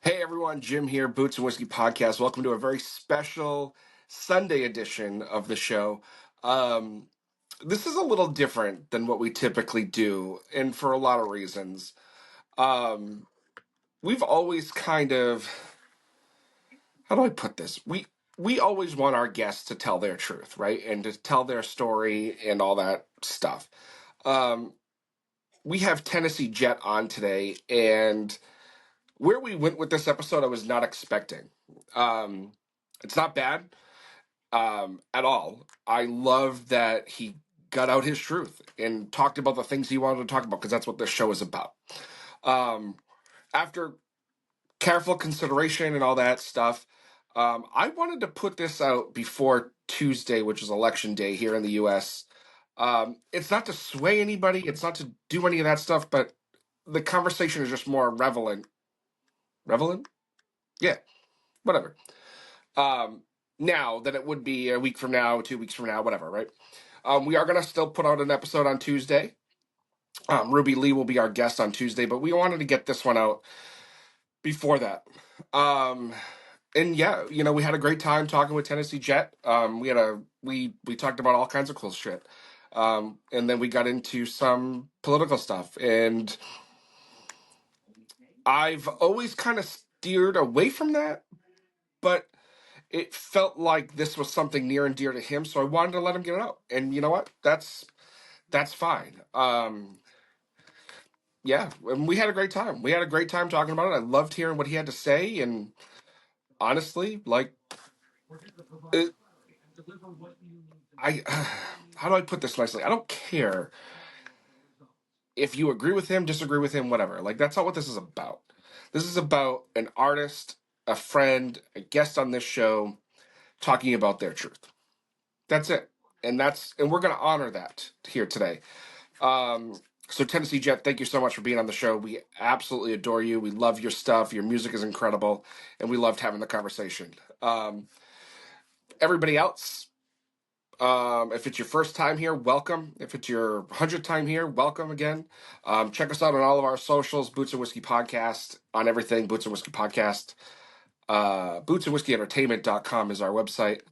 Hey everyone, Jim here, Boots and Whiskey Podcast. Welcome to a very special Sunday edition of the show. Um, this is a little different than what we typically do, and for a lot of reasons. Um, we've always kind of, how do I put this? We always want our guests to tell their truth, right? And to tell their story and all that stuff. Um, we have Tennessee Jet on today, and where we went with this episode, I was not expecting. Um, it's not bad at all. I love that he got out his truth and talked about the things he wanted to talk about because that's what this show is about. Um, After careful consideration and all that stuff, I wanted to put this out before Tuesday, which is election day here in the U.S. It's not to sway anybody, it's not to do any of that stuff, but the conversation is just more relevant. Relevant? Yeah, whatever. um, Now than it would be a week from now, 2 weeks from now, whatever, right? We are going to still put out an episode on Tuesday. Ruby Lee will be our guest on Tuesday, but we wanted to get this one out before that. Um, and yeah, we had a great time talking with Tennessee Jet. We talked about all kinds of cool shit. And then we got into some political stuff, and I've always kind of steered away from that, but it felt like this was something near and dear to him, so I wanted to let him get it out. And you know what? That's fine. Yeah, and we had a great time. We had a great time talking about it. I loved hearing what he had to say, and honestly, like, it, I how do I put this nicely? I don't care if you agree with him, disagree with him, whatever. Like, that's not what this is about. This is about an artist, a friend, a guest on this show talking about their truth. That's it. And we're gonna honor that here today. Um, so Tennessee Jet, thank you so much for being on the show. We absolutely adore you. We love your stuff. Your music is incredible, and we loved having the conversation. Everybody else, if it's your first time here, welcome. If it's your 100th time here, welcome again. Check us out on all of our socials, Boots and Whiskey Podcast, on everything, Boots and Whiskey Podcast. Bootsandwhiskyentertainment.com is our website,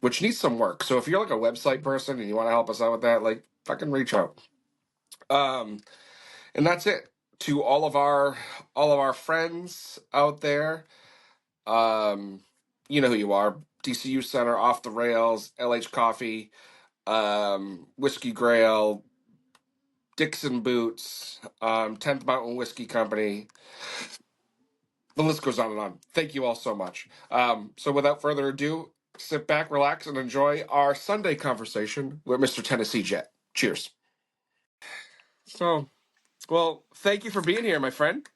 which needs some work. So if you're like a website person and you want to help us out with that, like, fucking reach out. Um, and that's it. To all of our friends out there, um, you know who you are. DCU Center, Off the Rails, LH Coffee, Whiskey Grail, Dixon Boots, 10th Mountain Whiskey Company. The list goes on and on. Thank you all so much. So without further ado, sit back, relax, and enjoy our Sunday conversation with Mr. Tennessee Jet. Cheers. So, well, thank you for being here, my friend.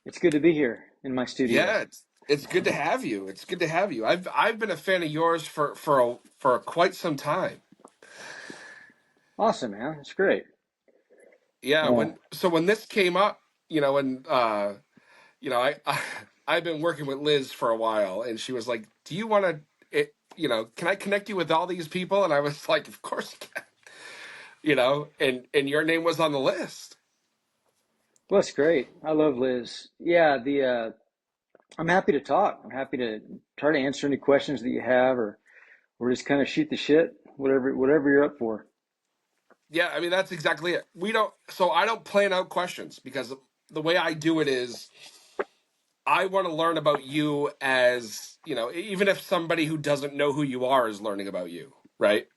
It's good to be here in my studio. Yeah, it's good to have you. It's good to have you. I've been a fan of yours for quite some time. Awesome, man. It's great. Yeah, Uh, when this came up, and I I've been working with Liz for a while, and she was like, "Do you want to can I connect you with all these people?" And I was like, "Of course you can." And your name was on the list. well, it's great. I love Liz. Yeah, I'm happy to talk. I'm happy to try to answer any questions that you have, or just kind of shoot the shit, whatever you're up for. Yeah, I mean that's exactly it. I don't plan out questions because the way I do it is I want to learn about you as, even if somebody who doesn't know who you are is learning about you, right?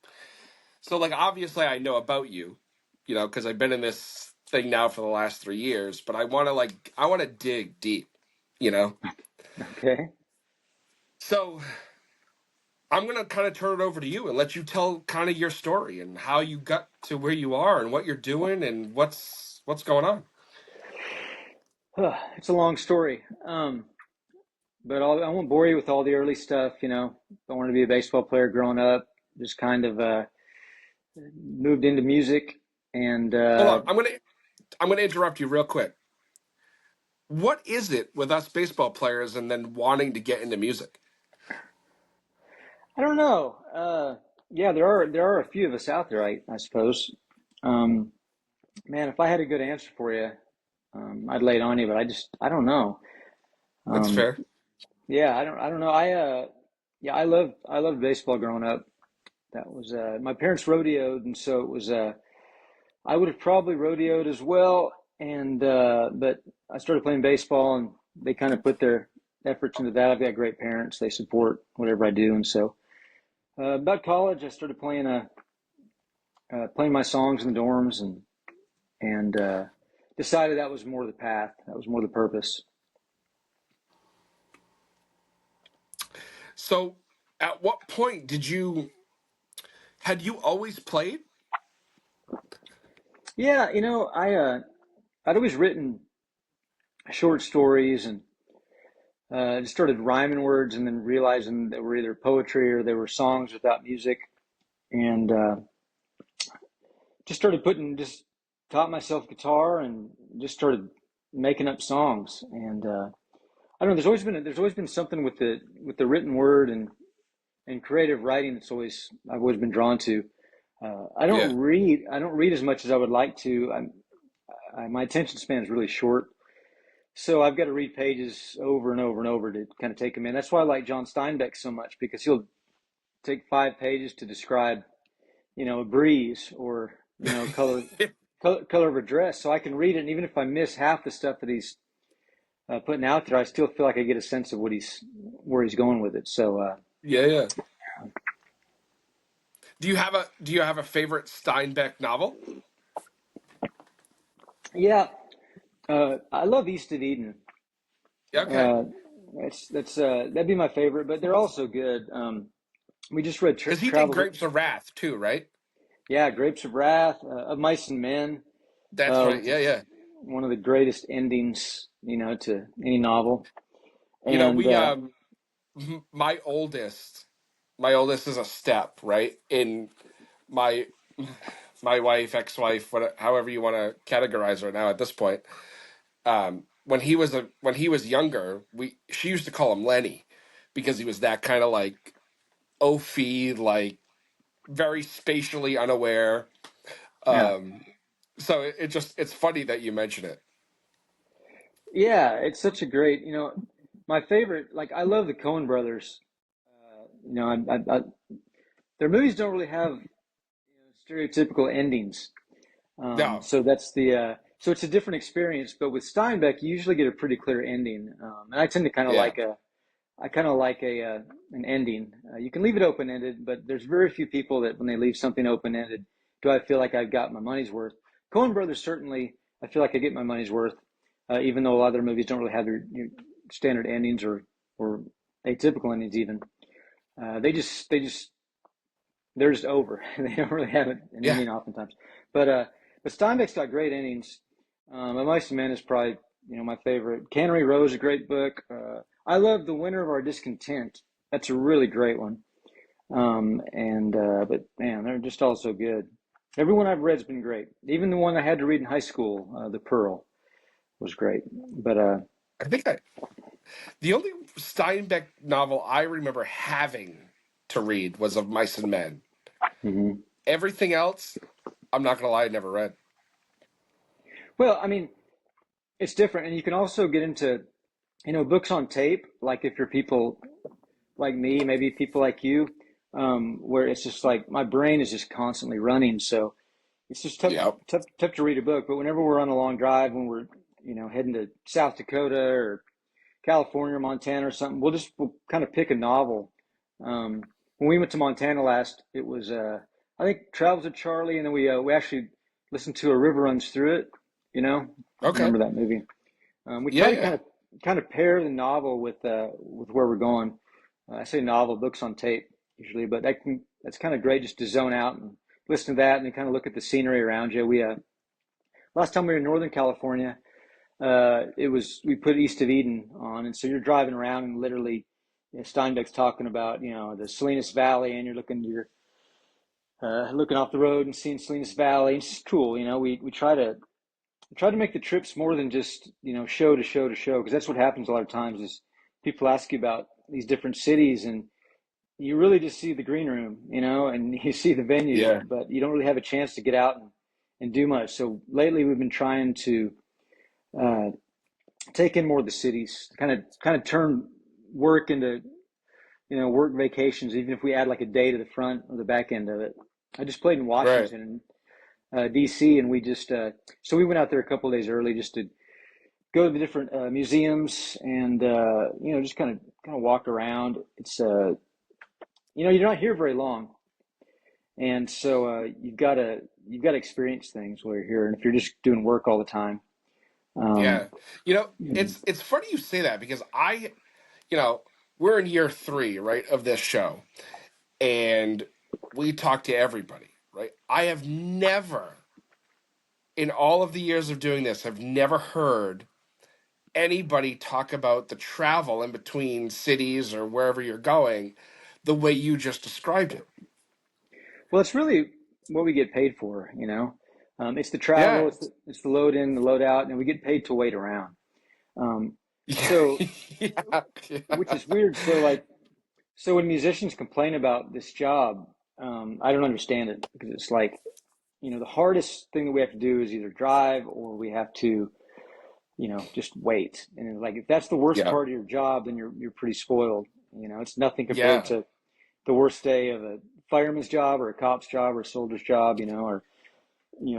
So, like, obviously I know about you, because I've been in this thing now for the last 3 years, but I want to dig deep, you know? Okay. So I'm going to kind of turn it over to you and let you tell kind of your story and how you got to where you are and what you're doing and what's going on. It's a long story, but I won't bore you with all the early stuff. I wanted to be a baseball player growing up. Just kind of moved into music, and Hold on. I'm going to interrupt you real quick. What is it with us baseball players and then wanting to get into music? I don't know. Yeah, there are a few of us out there, I suppose. Um, Man, if I had a good answer for you, I'd lay it on you, but I don't know. That's Um, fair. yeah, I don't know. Yeah, I loved baseball growing up. That was my parents rodeoed, and so it was. I would have probably rodeoed as well, and but I started playing baseball, and they kind of put their efforts into that. I've got great parents; they support whatever I do, and so about college, I started playing my songs in the dorms, and decided that was more the path. That was more the purpose. So, at what point had you always played? Yeah, I'd always written short stories and just started rhyming words, and then realizing they were either poetry or they were songs without music, and just taught myself guitar and just started making up songs. And I don't know. There's always been something with the written word and creative writing that's always I've always been drawn to. Yeah. I don't read as much as I would like to. My attention span is really short. So I've got to read pages over and over and over to kind of take them in. That's why I like John Steinbeck so much, because he'll take 5 pages to describe, a breeze, or, color of a dress. So I can read it, and even if I miss half the stuff that he's putting out there, I still feel like I get a sense of where he's going with it. So Yeah, yeah. Do you have a favorite Steinbeck novel? yeah, I love East of Eden. Okay. Uh, that'd be my favorite, but they're also good. We just read Because he did Travels. Grapes of Wrath too, right? Yeah, Grapes of Wrath, of Mice and Men, That's right. which Yeah, is yeah. one of the greatest endings, to any novel. You know, And my oldest is a step, right? In my my wife, ex-wife, however you want to categorize her now at this point. When he was younger, we she used to call him Lenny because he was that kind of like oafy, like very spatially unaware. yeah, Um, so it's funny that you mention it. yeah, it's such a great, my favorite. Like I love the Coen Brothers. Their movies don't really have stereotypical endings. No, So it's a different experience. But with Steinbeck, you usually get a pretty clear ending, and I tend to yeah, kind of like an ending. You can leave it open ended, but there's very few people that when they leave something open ended, do I feel like I've got my money's worth. Coen Brothers certainly, I feel like I get my money's worth, even though a lot of their movies don't really have their standard endings or atypical endings even. They just they're just over. They don't really have an yeah. ending oftentimes. But Steinbeck's got great endings. A Mice and Men is probably my favorite. Cannery Row is a great book. I love The Winter of Our Discontent. That's a really great one. And but man, they're just all so good. Everyone I've read's been great. Even the one I had to read in high school, The Pearl, was great. But I think the only Steinbeck novel I remember having to read was Of Mice and Men. mhm. Everything else, I'm not gonna lie, I never read. Well, I mean, it's different, and you can also get into books on tape. Like if you're people like me, maybe people like you, where it's just like my brain is just constantly running. So it's just Yeah. tough to read a book. But whenever we're on a long drive, when we're heading to South Dakota or California or Montana or something, we'll kind of pick a novel. When we went to Montana last, it was I think Travels with Charlie, and then we actually listened to A River Runs Through It. If you Okay. remember that movie. We Yeah, try to yeah. kind of pair the novel with where we're going. I say novel, books on tape usually, but that's kind of great just to zone out and listen to that and then kind of look at the scenery around you. We last time we were in Northern California, we put East of Eden on, and so you're driving around and literally, Steinbeck's talking about the Salinas Valley, and you're looking off the road and seeing Salinas Valley. It's just cool. We try to make the trips more than just show to show to show, because that's what happens a lot of times is people ask you about these different cities, and you really just see the green room, and you see the venue, Yeah. but you don't really have a chance to get out and do much. So lately we've been trying to uh, take in more of the cities, kind of turn work into, work vacations, even if we add like a day to the front or the back end of it. I just played in Right. Washington and DC, and we just so we went out there a couple of days early just to go to the different museums and just kind of walk around. It's you're not here very long, and so you've got to experience things while you're here. And if you're just doing work all the time, um, Yeah. you It's funny you say that because you know, we're in year 3, right, of this show, and we talk to everybody, right? I have never, in all of the years of doing this, have never heard anybody talk about the travel in between cities or wherever you're going the way you just described it. well, it's really what we get paid for. It's the travel, Yeah. it's the load in, the load out, and we get paid to wait around. Um, so, Yeah. which Yeah. is weird. So when musicians complain about this job, I don't understand it because it's like, the hardest thing that we have to do is either drive or we have to, just wait. And like, if that's the worst Yeah. part of your job, then you're pretty spoiled. It's nothing compared Yeah. to the worst day of a fireman's job or a cop's job or a soldier's job, or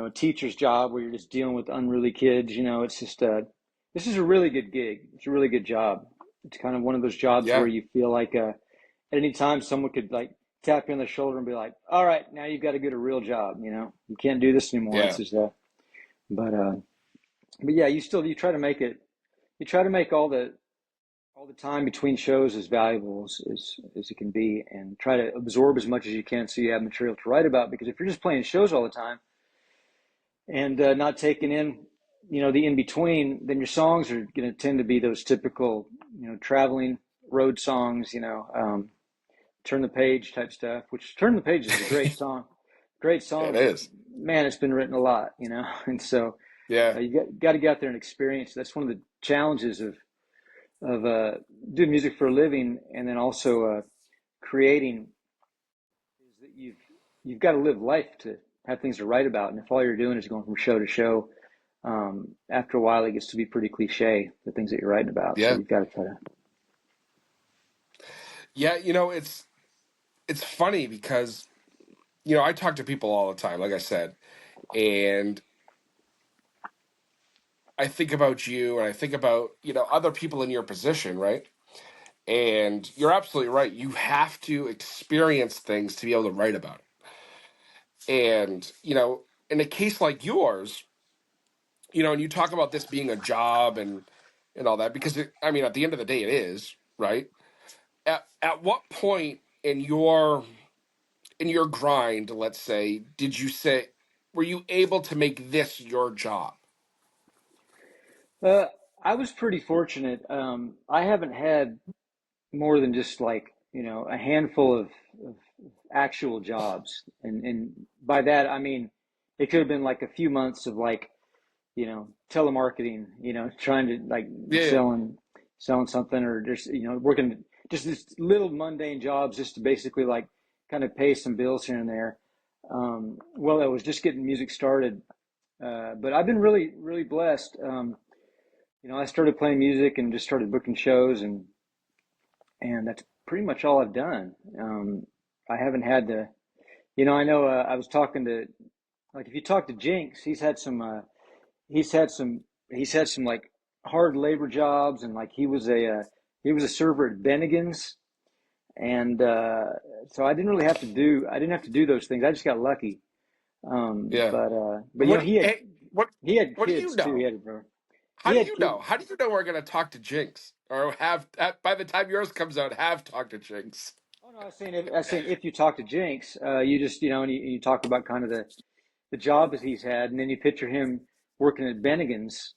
a teacher's job where you're just dealing with unruly kids. It's just this is a really good gig. It's a really good job. It's kind of one of those jobs where Yeah. you feel like at any time someone could like tap you on the shoulder and be like, "All right, now you've got to get a real job." You can't do this anymore. It's Yeah. just but uh, but yeah, you try to make it. You try to make all the time between shows as valuable as it can be, and try to absorb as much as you can so you have material to write about. Because if you're just playing shows all the time and not taking in, the in between, then your songs are going to tend to be those typical, traveling road songs. Turn the page type stuff. Which Turn the Page is a great It song, but is. man, it's been written a lot. And so Yeah. you got to get out there and experience. That's one of the challenges of doing music for a living, and then also creating, is that you've got to live life to have things to write about. And if all you're doing is going from show to show, after a while it gets to be pretty cliche, the things that you're writing about. So Yeah. you've got to try to. Yeah. It's funny because, I talk to people all the time, like I said, and I think about you and I think about, other people in your position, right? And you're absolutely right. You have to experience things to be able to write about it. And, in a case like yours, and you talk about this being a job and all that, because I mean, at the end of the day, it is, right? At what point in your grind, let's say, did you say, were you able to make this your job? Uh, I was pretty fortunate. I haven't had more than just like a handful of actual jobs, and by that I mean it could have been like a few months of like telemarketing, trying to like Yeah, yeah, selling something, or just working just these little mundane jobs just to basically like kind of pay some bills here and there. Well, I was just getting music started, but I've been really really blessed. I started playing music and just started booking shows, and that's pretty much all I've done. I haven't had to, I know I was talking to, like, if you talk to Jinx, he's had some, he's had some like hard labor jobs, and like he was a server at Bennigan's, and so I didn't have to do those things. I just got lucky. yeah. But What do you, he had hey, what what do you kids too. know? He How do had you kids. know? How do you know we're gonna talk to Jinx or by the time yours comes out, have talked to Jinx? Oh no, I was saying if you talk to Jinx, you just and you talk about kind of the job that he's had, and then you picture him working at Bennigan's,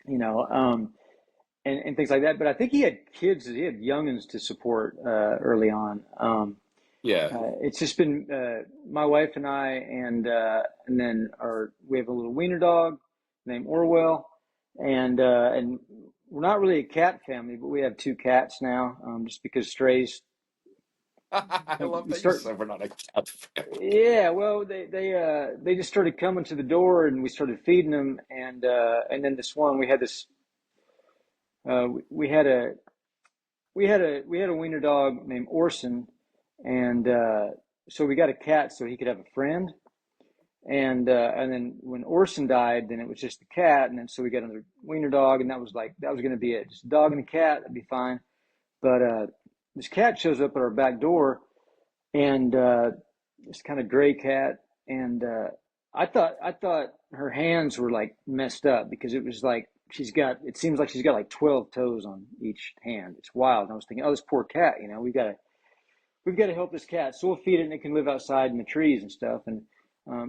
you know, um, and things like that. But I think he had kids, he had youngins to support early on. Yeah, It's just been my wife and I, and then we have a little wiener dog named Orwell, and we're not really a cat family, but we have two cats now, just because strays I love we that you start. said we're not a cat family. Yeah, well, they just started coming to the door, and we started feeding them, and then this one we had this we had a we had a wiener dog named Orson, and so we got a cat so he could have a friend, and then when Orson died, then it was just the cat, and then so we got another wiener dog, and that was going to be it, just a dog and a cat, that'd be fine. But this cat shows up at our back door, and this kind of gray cat, and I thought her hands were like messed up because it was like it seems like she's got like 12 toes on each hand. It's wild. And I was thinking, oh, this poor cat, we've got to help this cat, so we'll feed it and it can live outside in the trees and stuff. And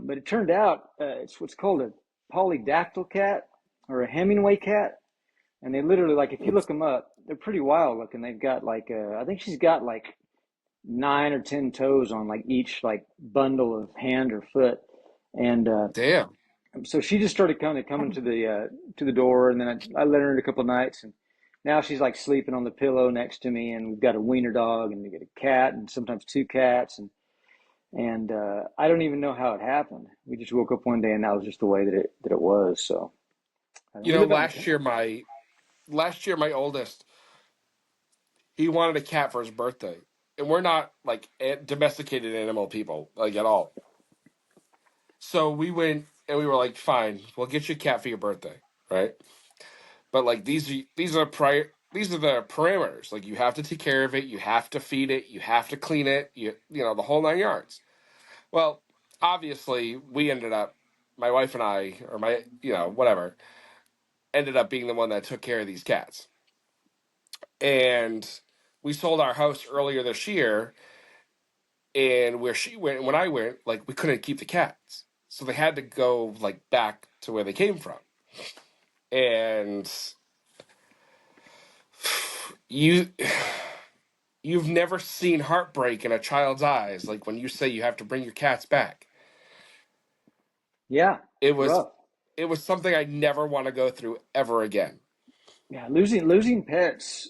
but it turned out it's what's called a polydactyl cat or a Hemingway cat, and they literally, like, if you look them up, they're pretty wild looking. They've got like I think she's got like 9 or 10 toes on like each like bundle of hand or foot, and Damn. so she just started kind of coming to the door, and then I let her in a couple of nights, and now she's like sleeping on the pillow next to me, and we've got a wiener dog, and we get a cat, and sometimes two cats, and I don't even know how it happened. We just woke up one day, and that was just the way that it was. So You we know, live out in the last year my oldest, he wanted a cat for his birthday. And we're not like domesticated animal people, like at all. So we went and we were like, fine, we'll get you a cat for your birthday, right? But like these are the parameters. Like you have to take care of it, you have to feed it, you have to clean it, you know, the whole 9 yards. Well, obviously we ended up, my wife and I, or my, you know, whatever, ended up being the one that took care of these cats. And we sold our house earlier this year, and where she went and when I went, like we couldn't keep the cats. So they had to go like back to where they came from. And you you've never seen heartbreak in a child's eyes, like when you say you have to bring your cats back. Yeah, It it's was rough. it was something I never want to go through ever again. Yeah, losing pets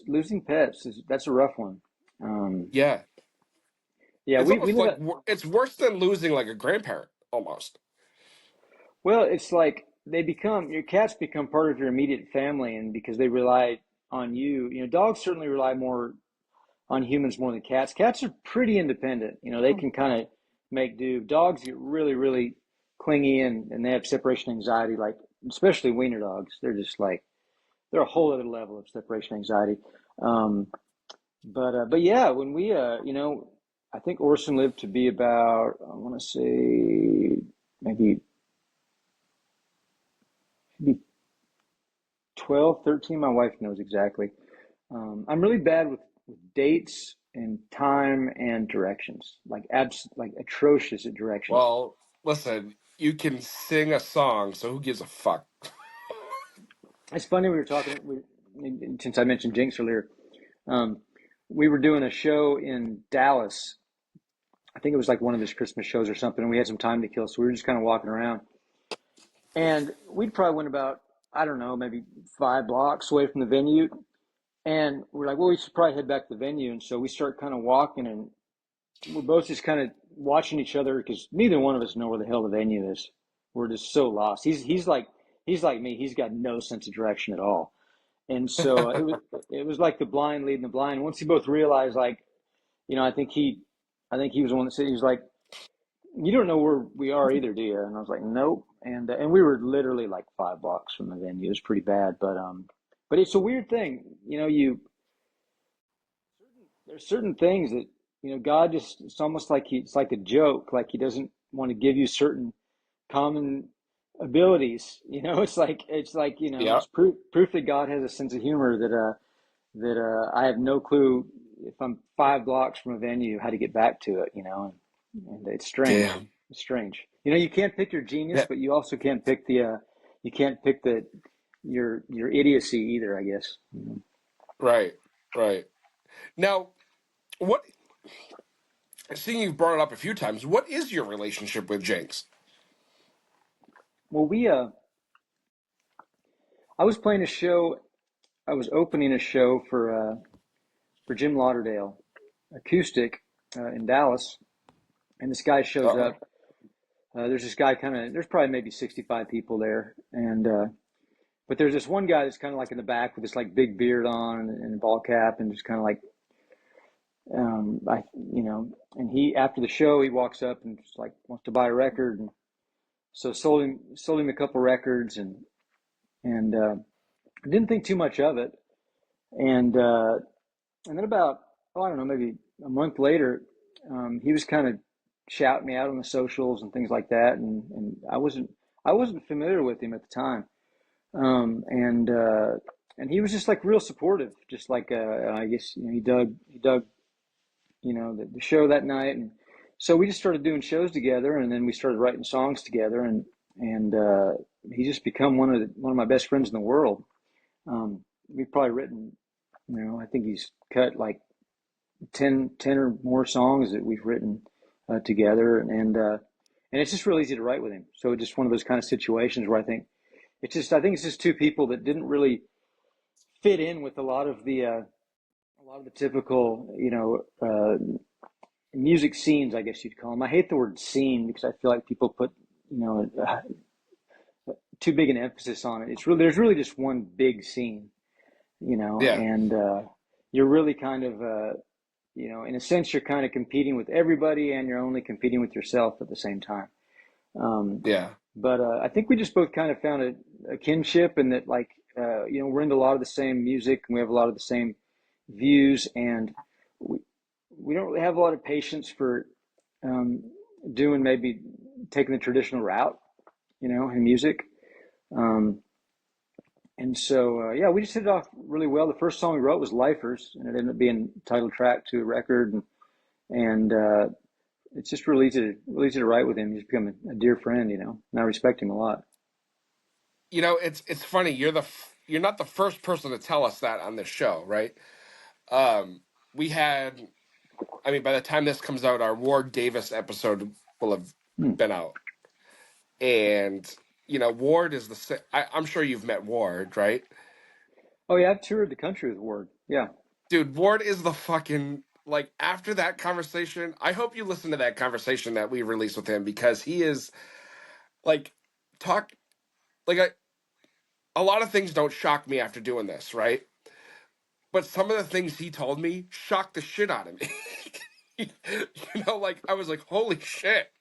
is that's a rough one. Um, Yeah. yeah, It's we almost live like at it's worse than losing like a grandparent almost. well, it's like your cats become part of your immediate family, and because they rely on you, dogs certainly rely more on humans more than cats. Cats are pretty independent. They can kind of make do. Dogs get really, really clingy, and they have separation anxiety, like especially wiener dogs. They're a whole other level of separation anxiety. Um, but yeah, when I think Orson lived to be about, I want to say maybe maybe 12, 13. My wife knows exactly. I'm really bad with dates and time and directions, like atrocious at directions. Well, listen, you can sing a song, so who gives a fuck? It's funny we were talking since I mentioned Jinx earlier. Um, we were doing a show in Dallas. I think it was like one of his Christmas shows or something, and we had some time to kill, so we were just kind of walking around, and we'd probably went about, I don't know, maybe 5 blocks away from the venue, and we're like, well, we should probably head back to the venue, and so we start kind of walking, and we're both just kind of watching each other because neither one of us know where the hell the venue is. We're just so lost. He's like me. He's got no sense of direction at all. And so it was like the blind leading the blind. Once we both realized, like, I think he was the one that said, he was like, "You don't know where we are either, do you?" And I was like, "Nope." And we were literally like 5 blocks from the venue. It was pretty bad, but it's a weird thing. There's certain things that God just, it's almost like it's like a joke, like he doesn't want to give you certain common abilities. Yeah, It's proof that God has a sense of humor that I have no clue if I'm 5 blocks from a venue how to get back to it. And it's strange. damn. It's strange. You can't pick your genius, Yeah, but you also can't pick the your idiocy either, I guess. right, right. Now, what? Seeing you've brought it up a few times, what is your relationship with Jinx? Well, I was playing a show. I was opening a show for Jim Lauderdale, acoustic, in Dallas, and this guy shows Uh-oh. up. There's this guy there's probably maybe 65 people there, and but there's this one guy that's kind of like in the back with this like big beard on and a ball cap and just kind of like and he after the show he walks up and just like wants to buy a record, and so sold him a couple records, and didn't think too much of it, and uh, and then about I don't know, maybe a month later, he was kind of shouting me out on the socials and things like that, and I wasn't familiar with him at the time, and he was just like real supportive, just like I guess he dug the show that night, and so we just started doing shows together, and then we started writing songs together, and he's just become one of my best friends in the world. We've probably written, I think he's cut like 10 or more songs that we've written together, and it's just real easy to write with him. So it's just one of those kind of situations where I think it's just two people that didn't really fit in with a lot of the typical, music scenes, I guess you'd call them. I hate the word scene because I feel like people put, you know, too big an emphasis on it. There's really just one big scene, Yeah. and you're really kind of, in a sense, you're kind of competing with everybody, and you're only competing with yourself at the same time. Um, Yeah. but I think we just both kind of found a kinship, and that like, we're into a lot of the same music, and we have a lot of the same views, and we we don't really have a lot of patience for um, doing maybe taking the traditional route, in music. Um, and so, yeah, we just hit it off really well. The first song we wrote was "Lifers," and it ended up being title track to a record, and it's just really easy to write with him. He's become a dear friend, and I respect him a lot. It's funny. You're not the first person to tell us that on this show, right? We had, I mean, by the time this comes out, our Ward Davis episode will have Hmm. been out, and Ward is I'm sure you've met Ward, right? Oh yeah, I've toured the country with Ward. Yeah. Dude, Ward is the fucking like after that conversation. I hope you listen to that conversation that we released with him because he is like talk like a lot of things don't shock me after doing this, right? But some of the things he told me shocked the shit out of me. Like I was like, holy shit.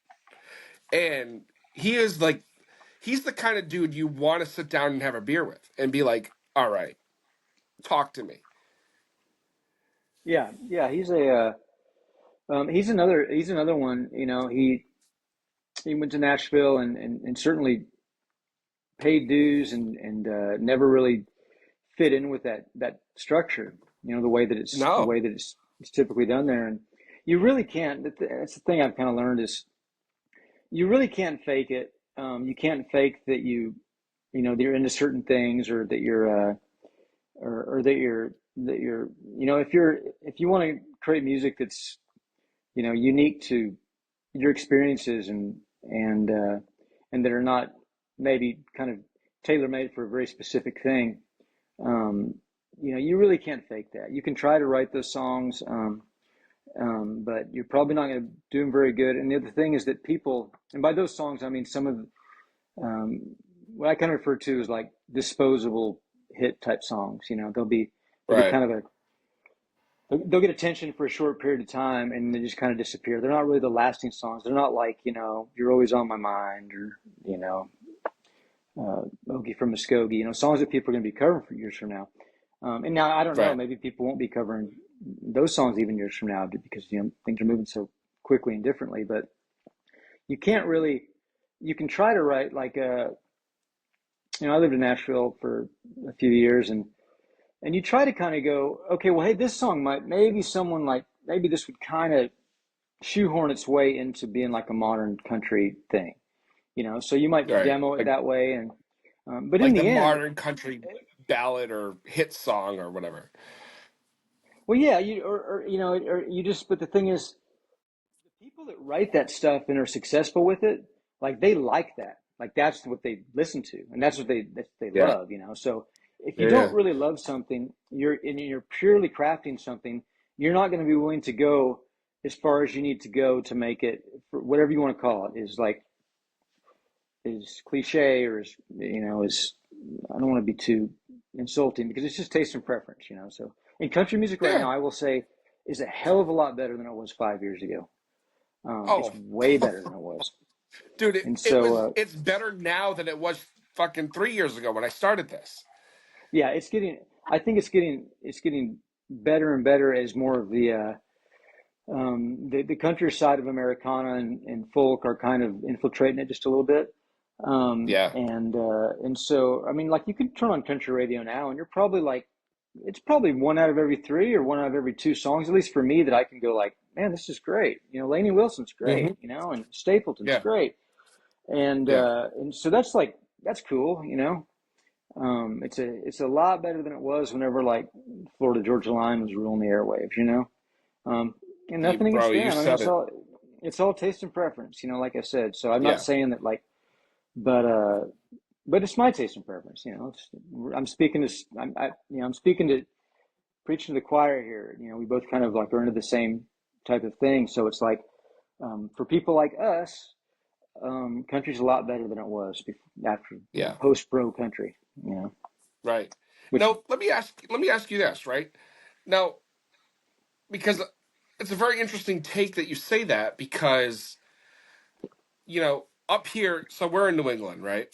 And he is like, he's the kind of dude you want to sit down and have a beer with and be like, all right, talk to me. Yeah, yeah. He's another one. He went to Nashville, and certainly paid dues, and never really fit in with that structure. The way that it's the No. way that it's typically done there, and you really can't. That's the thing I've kind of learned is you really can't fake it. You can't fake that you're into certain things, or that you're or that you're if you want to create music that's unique to your experiences, and that are not maybe kind of tailor made for a very specific thing. um, you really can't fake that. You can try to write those songs, but you're probably not going to do them very good. And the other thing is that people, and by those songs I mean some of um, what I kind of refer to as like disposable hit type songs. They'll be Right. kind of they'll get attention for a short period of time, and they just kind of disappear. They're not really the lasting songs. They're not like, "You're Always on My Mind," or "Ogie from Muskogee." Songs that people are going to be covering for years from now. And now I don't know, Right. maybe people won't be covering those songs even years from now, because things are moving so quickly and differently. But you can't really. You can try to write like I lived in Nashville for a few years, and you try to kind of go, okay, well, hey, this song might, maybe someone like, maybe this would kind of shoehorn its way into being like a modern country thing, so you might Right. demo it Like that way, and but in like the the end, modern country ballad or hit song or whatever. well, yeah, or you just, but the thing is, the people that write that stuff and are successful with it, like they like that, like that's what they listen to, and that's what they Yeah. love, so if you Yeah. don't Yeah. really love something, you're purely crafting something, you're not going to be willing to go as far as you need to go to make it, for whatever you want to call it, is like is cliche or is is I don't want to be too insulting because it's just taste and preference, So in country music right Yeah. now, I will say is a hell of a lot better than it was 5 years ago. It's Oh, way better than it was, dude, and so it's better now than it was fucking 3 years ago when I started this. yeah, it's getting. I think it's getting better and better as more of the countryside of Americana and folk are kind of infiltrating it just a little bit. Yeah. And so I mean, like you can turn on country radio now, and you're probably like, it's probably one out of every three or one out of every two songs, at least for me, that I can go like, man, this is great. Lainey Wilson's great, Hmm. and Stapleton's Yeah. great, Yeah. and so that's cool. It's a lot better than it was whenever like Florida Georgia Line was ruling the airwaves. Um, and nothing Bro, against you them. I mean, said it. it's all taste and preference, like I said. So I'm not Yeah. saying that like, but but it's my taste and preference. I'm speaking to I'm speaking to preaching to the choir here. We both kind of like are into the same type of thing. So it's like for people like us, country's a lot better than it was after Yeah. post bro country. Right. Which Now, let me ask you this, right? Now, because it's a very interesting take that you say that because, up here, so we're in New England, right?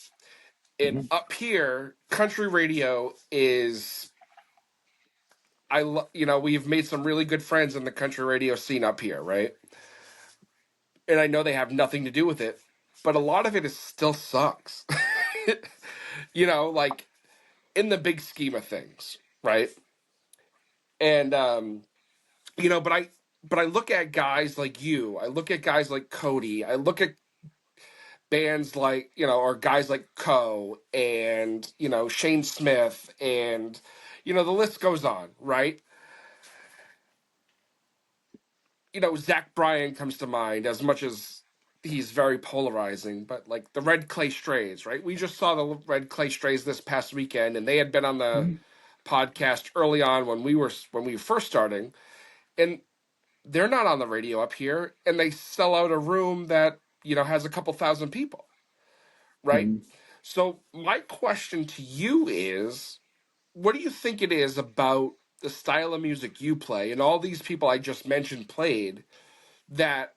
And Mhm. up here, country radio is we've made some really good friends in the country radio scene up here, right? And I know they have nothing to do with it, but a lot of it is still sucks. Like in the big scheme of things, right? And but I look at guys like you, I look at guys like Cody, I look at bands like, or guys like Coe and, Shane Smith and the list goes on, right? Zach Bryan comes to mind as much as he's very polarizing, but like the Red Clay Strays, right? We just saw the Red Clay Strays this past weekend, and they had been on the Mhm. podcast early on when we were first starting, and they're not on the radio up here, and they sell out a room that has a couple thousand people, right? Mhm. So my question to you is, what do you think it is about the style of music you play and all these people I just mentioned played that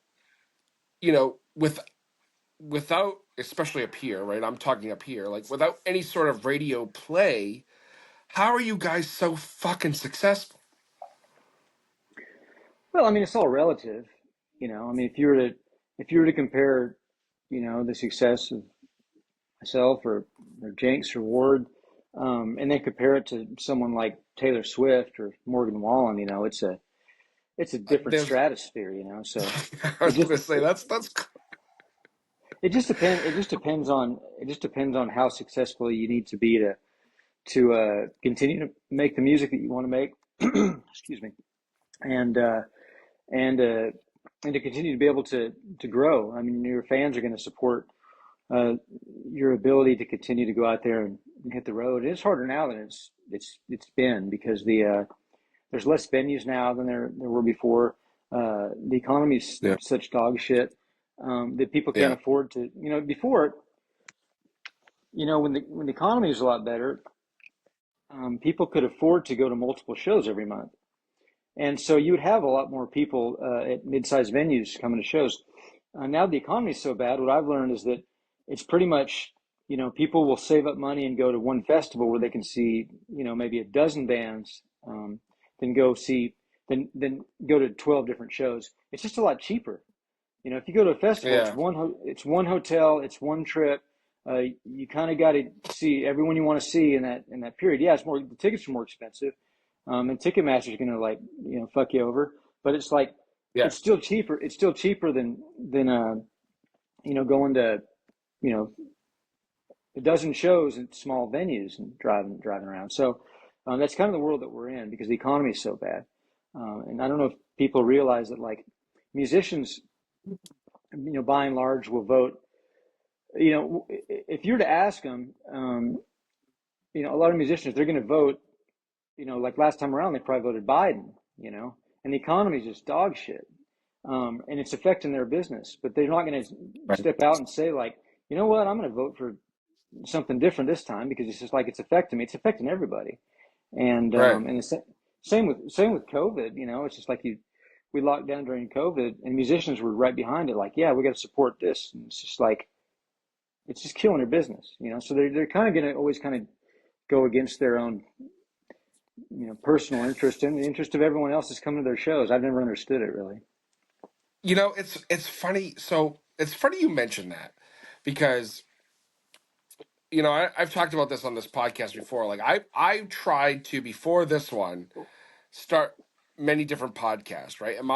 without, especially up here, right? I'm talking up here, like without any sort of radio play, how are you guys so fucking successful? Well, I mean, it's all relative. I mean, if you were to compare, the success of myself or Jenks or Ward, and then compare it to someone like Taylor Swift or Morgan Wallen, it's a different There's, stratosphere. So I it was just gonna say that's it just depends on how successful you need to be to continue to make the music that you want to make. Excuse me, and and uh, and to continue to be able to grow. I mean, your fans are going to support uh, your ability to continue to go out there and hit the road. It's harder now than it's been because there's less venues now than there were before. The economy's yeah, such dog shit that people can't yeah, afford to. Before, when the economy was a lot better, people could afford to go to multiple shows every month. And so you would have a lot more people at mid-sized venues coming to shows. Now the economy is so bad. What I've learned is that it's pretty much, people will save up money and go to one festival where they can see, maybe a dozen bands, than go see, than go to 12 different shows. It's just a lot cheaper. If you go to a festival, yeah, it's one hotel, it's one trip. You kind of got to see everyone you want to see in that period. Yeah, it's more. The tickets are more expensive, and Ticketmaster's going to like fuck you over. But it's like yeah, it's still cheaper. It's still cheaper than going to you know a dozen shows in small venues and driving around. So that's kind of the world that we're in because the economy is so bad. And I don't know if people realize that like musicians, by and large, will vote. If you were to ask them, a lot of musicians, they're going to vote. Like last time around, they probably voted Biden. And the economy is just dog shit. and it's affecting their business. But they're not going to Right. step out and say like, you know what, I'm going to vote for something different this time because it's just like it's affecting me. It's affecting everybody. Right. And the same with COVID. You know, it's just like we locked down during COVID, and musicians were right behind it. Like, yeah, we got to support this. And it's just like it's just killing their business. You know, so they're kind of going to always kind of go against their own personal interest and the interest of everyone else is coming to their shows. I've never understood it really. It's funny. So it's funny you mentioned that because I've talked about this on this podcast before. Like I tried to before this one start many different podcasts, right? And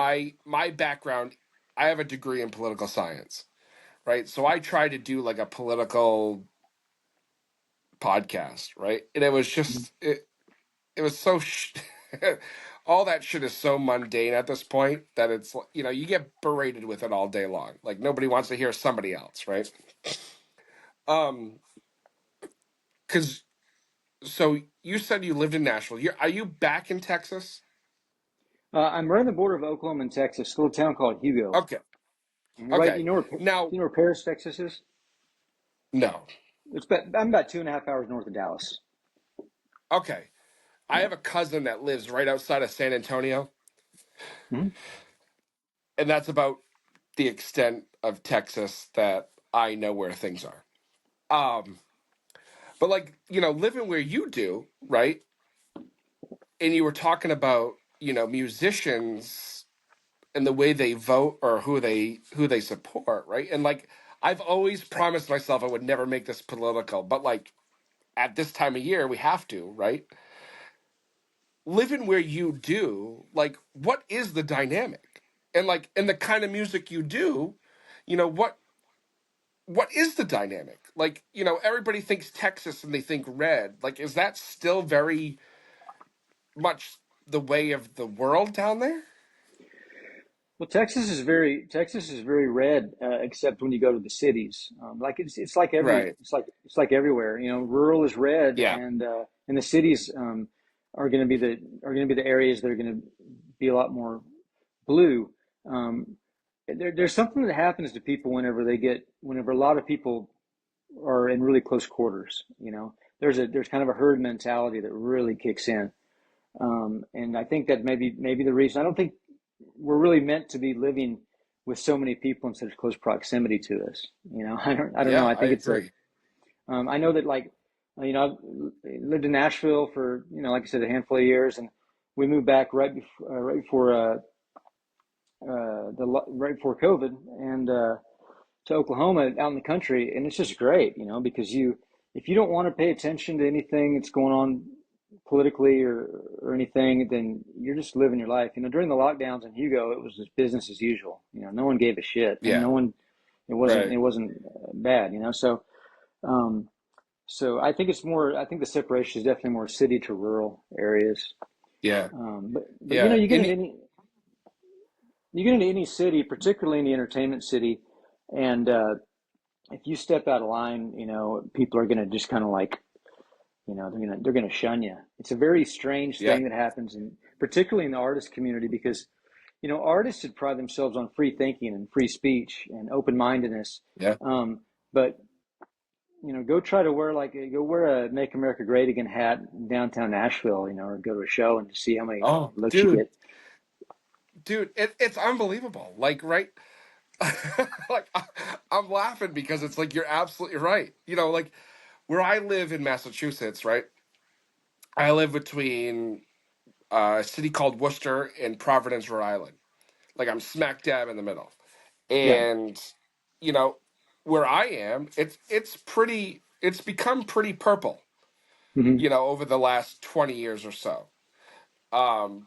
my background, I have a degree in political science, right? So I tried to do like a political podcast, right? And it was just it was so all that shit is so mundane at this point that it's you get berated with it all day long. Like nobody wants to hear somebody else, right? Um, because so you said you lived in Nashville. Are you back in Texas? I'm right on the border of Oklahoma and Texas, a little town called Hugo. Okay, Right, okay. Now, you know where Paris, Texas is? no, I'm about 2.5 hours north of Dallas. okay. I Yeah. have a cousin that lives right outside of San Antonio, Mm-hmm. and that's about the extent of Texas that I know where things are. Um, but like living where you do, right? And you were talking about musicians and the way they vote or who they support, right? And like I've always promised myself I would never make this political, but like at this time of year we have to, right? Living where you do, like what is the dynamic? And like in the kind of music you do, you know what is the dynamic? Like, everybody thinks Texas and they think red. Like is that still very much the way of the world down there? Well, Texas is very red, except when you go to the cities. Like Right. it's like everywhere. You know, rural is red, Yeah. and the cities are going to be the areas that are going to be a lot more blue. Um, there's something that happens to people whenever a lot of people are in really close quarters. You know, there's kind of a herd mentality that really kicks in, and I think that maybe the reason I don't think we're really meant to be living with so many people in such close proximity to us. You know, I don't know. Yeah, I I think it's a agree. I know that like I've lived in Nashville for like I said a handful of years, and we moved back right before COVID, and to Oklahoma out in the country, and it's just great, because if you don't want to pay attention to anything that's going on politically or anything, then you're just living your life. You know, during the lockdowns in Hugo, it was just business as usual. You know, no one gave a shit, and Yeah. it Right. wasn't bad. Um, so I think the separation is definitely more city to rural areas. Yeah. But Yeah. you get into any city, particularly in the entertainment city, and if you step out of line, people are gonna just kind of like, they're gonna shun you. It's a very strange Yeah. thing that happens, and particularly in the artist community, because artists should pride themselves on free thinking and free speech and open mindedness. Yeah. But go try to go wear a "Make America Great Again" hat in downtown Nashville, or go to a show and see how many Oh, looks you dude, get. it's unbelievable. Like, right? like I'm laughing because it's like you're absolutely right. Like where I live in Massachusetts, right? I live between a city called Worcester and Providence, Rhode Island. Like I'm smack dab in the middle. Yeah. And you know, where I am, it's become pretty purple, Hmm. over the last 20 years or so.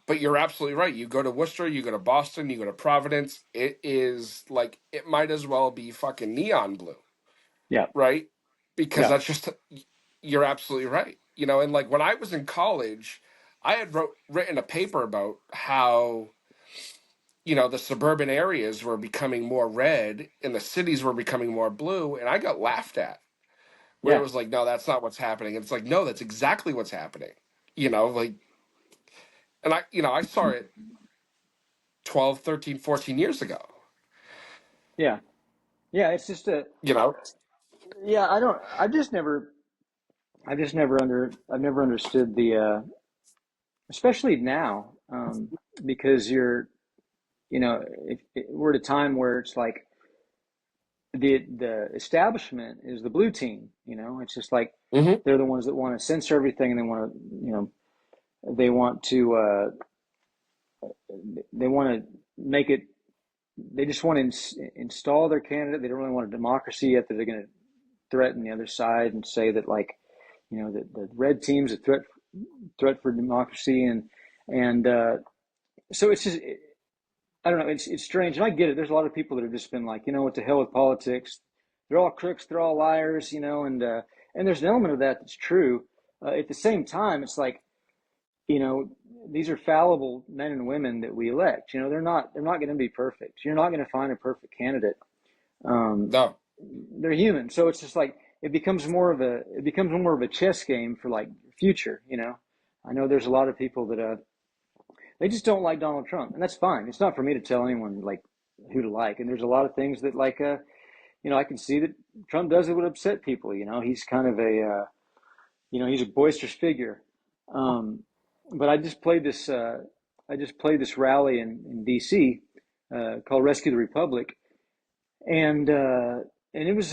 But you're absolutely right. You go to Worcester, you go to Boston, you go to Providence, it is like it might as well be fucking neon blue, Yeah. right? Because Yeah. that's just you're absolutely right. And like when I was in college, I had written a paper about how the suburban areas were becoming more red and the cities were becoming more blue, and I got laughed at. Where it Yeah. was like, no, that's not what's happening. And it's like, no, that's exactly what's happening. Like, and I saw it 12, 13, 14 years ago. Yeah. Yeah. It's just a, You know? yeah, I've never understood especially now, because we're at a time where it's like the establishment is the blue team, it's just like Hmm. they're the ones that want to censor everything and they want to, they want to make it, they just want to install their candidate. They don't really want a democracy yet, that they're going to threaten the other side and say that, like, that the red team's a threat for democracy. And so it's just, I don't know, it's strange. And I get it. There's a lot of people that have just been like, what the hell with politics. They're all crooks, they're all liars, and there's an element of that that's true. At the same time, it's like, you know, these are fallible men and women that we elect. They're not going to be perfect. You're not going to find a perfect candidate. Um, No. they're human, so it's just like it becomes more of a chess game for, like, future. I know there's a lot of people that they just don't like Donald Trump, and that's fine. It's not for me to tell anyone, like, who to like. And there's a lot of things that, like, I can see that Trump does that would upset people. He's kind of he's a boisterous figure. Um, but I just played this rally in D.C. Called Rescue the Republic, and it was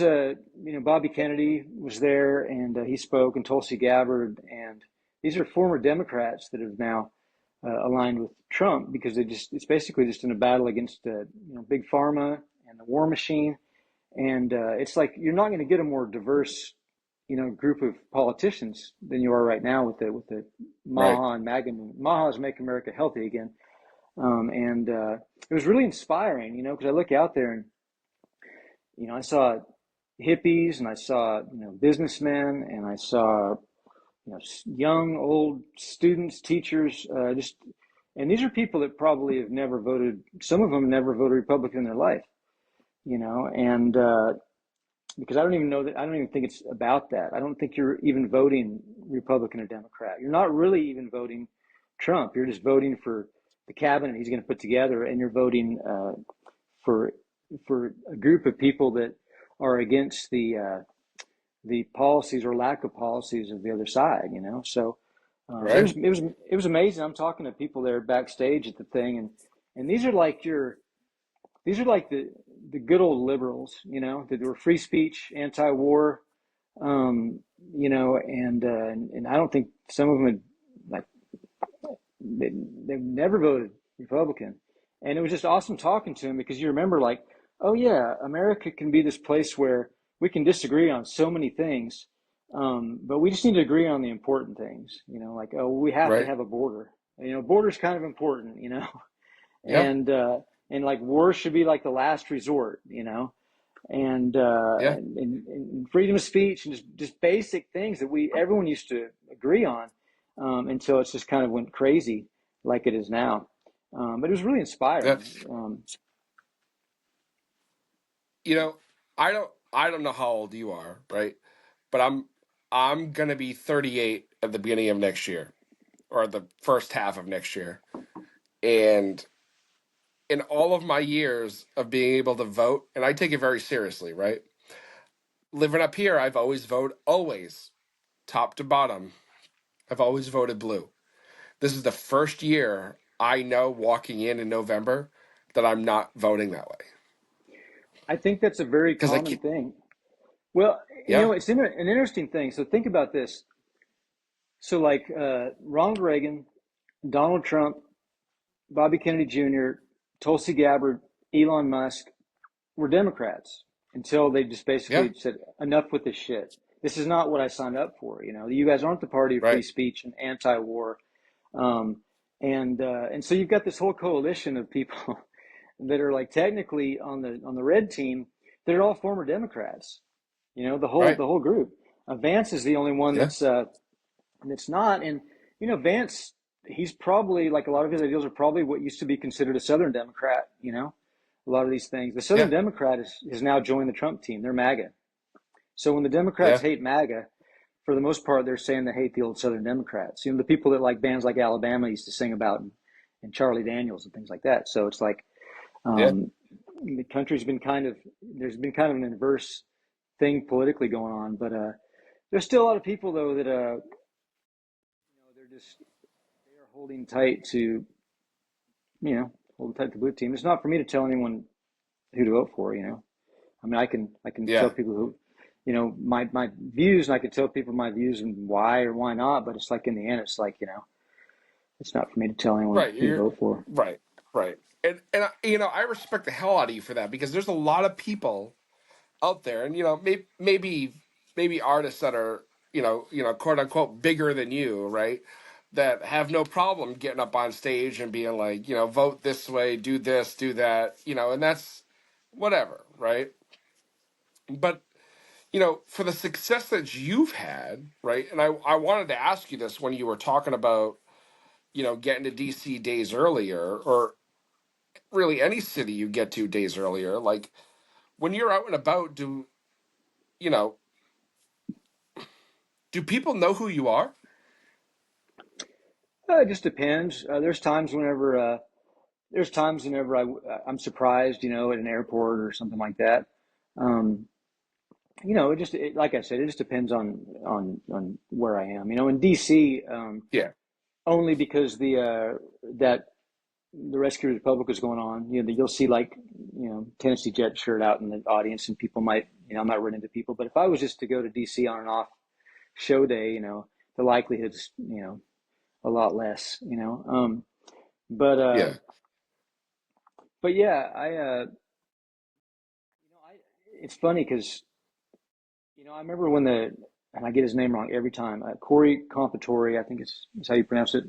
Bobby Kennedy was there, and he spoke, and Tulsi Gabbard, and these are former Democrats that have now aligned with Trump, because it's basically just in a battle against big pharma and the war machine. And it's like you're not going to get a more diverse group of politicians than you are right now with the Right. Maha and MAGA. Maha's Make America Healthy Again. And it was really inspiring, because I look out there and I saw hippies, and I saw businessmen, and I saw young, old students, teachers, and these are people that probably have never voted. Some of them never voted Republican in their life, and because I don't even know that. I don't even think it's about that. I don't think you're even voting Republican or Democrat. You're not really even voting Trump. You're just voting for the cabinet he's going to put together, and you're voting for a group of people that are against the policies or lack of policies of the other side. So it Right. was it was it was amazing. I'm talking to people there backstage at the thing, and these are like the good old liberals, that were free speech, anti-war, um, and I don't think some of them had, like, they've never voted Republican. And it was just awesome talking to him, because you remember, like, oh yeah, America can be this place where we can disagree on so many things, but we just need to agree on the important things. Like, oh, we have to Right. have a border. Border's kind of important. Yeah. And and like, war should be like the last resort. Yeah. And freedom of speech, and just basic things that everyone used to agree on, until it's just kind of went crazy like it is now. But it was really Yeah. inspiring. You know, I don't know how old you are, right? But I'm gonna be 38 at the beginning of next year, or the first half of next year. And in all of my years of being able to vote, and I take it very seriously, right? Living up here, I've always, top to bottom, I've always voted blue. This is the first year I know, walking in November, that I'm not voting that way. I think that's a very Because I common can't, thing. Well, yeah, it's an interesting thing. So think about this. So, like, Ronald Reagan, Donald Trump, Bobby Kennedy Jr., Tulsi Gabbard, Elon Musk were Democrats until they just yeah, basically said, enough with this shit. This is not what I signed up for. You guys aren't the party of free right, speech and anti-war. Um, and so you've got this whole coalition of people that are, like, technically on the red team that are all former Democrats. The right, whole group. Vance is the only one yeah, that's not. And Vance, he's probably, like, a lot of his ideals are probably what used to be considered a Southern Democrat. A lot of these things. The Southern yeah, Democrat has now joined the Trump team. They're MAGA. So when the Democrats yeah, hate MAGA, for the most part, they're saying they hate the old Southern Democrats. The people that like bands like Alabama used to sing about, and Charlie Daniels and things like that. So it's like Yeah. um, the country's been there's been kind of an inverse thing politically going on, but there's still a lot of people though that they are holding tight to holding tight to the blue team. It's not for me to tell anyone who to vote for. I mean, I can tell Yeah. people who, my views, and I can tell people my views and why or why not. But it's like in the end, it's like it's not for me to tell anyone Right. who to You're vote for. right. Right. And I respect the hell out of you for that because there's a lot of people out there, and maybe artists that are quote unquote bigger than you, right? That have no problem getting up on stage and being like, vote this way, do this, do that, and that's whatever, right? But for the success that you've had, right? And I wanted to ask you this when you were talking about, getting to DC days earlier, or really any city you get to days earlier. Like when you're out and about, you know, do people know who you are? It just depends. There's times whenever I'm surprised, at an airport or something like that. Um, like I said, it just depends on where I am. In DC, Yeah. only because that the Rescue Republic is going on. You'll see like Tennessee Jet shirt out in the audience, and people might I might run into people. But if I was just to go to DC on an off show day, the likelihood's a lot less. But uh, Yeah. but yeah, it's funny because I remember when and I get his name wrong every time. Corey Compatore, I think is how you pronounce it.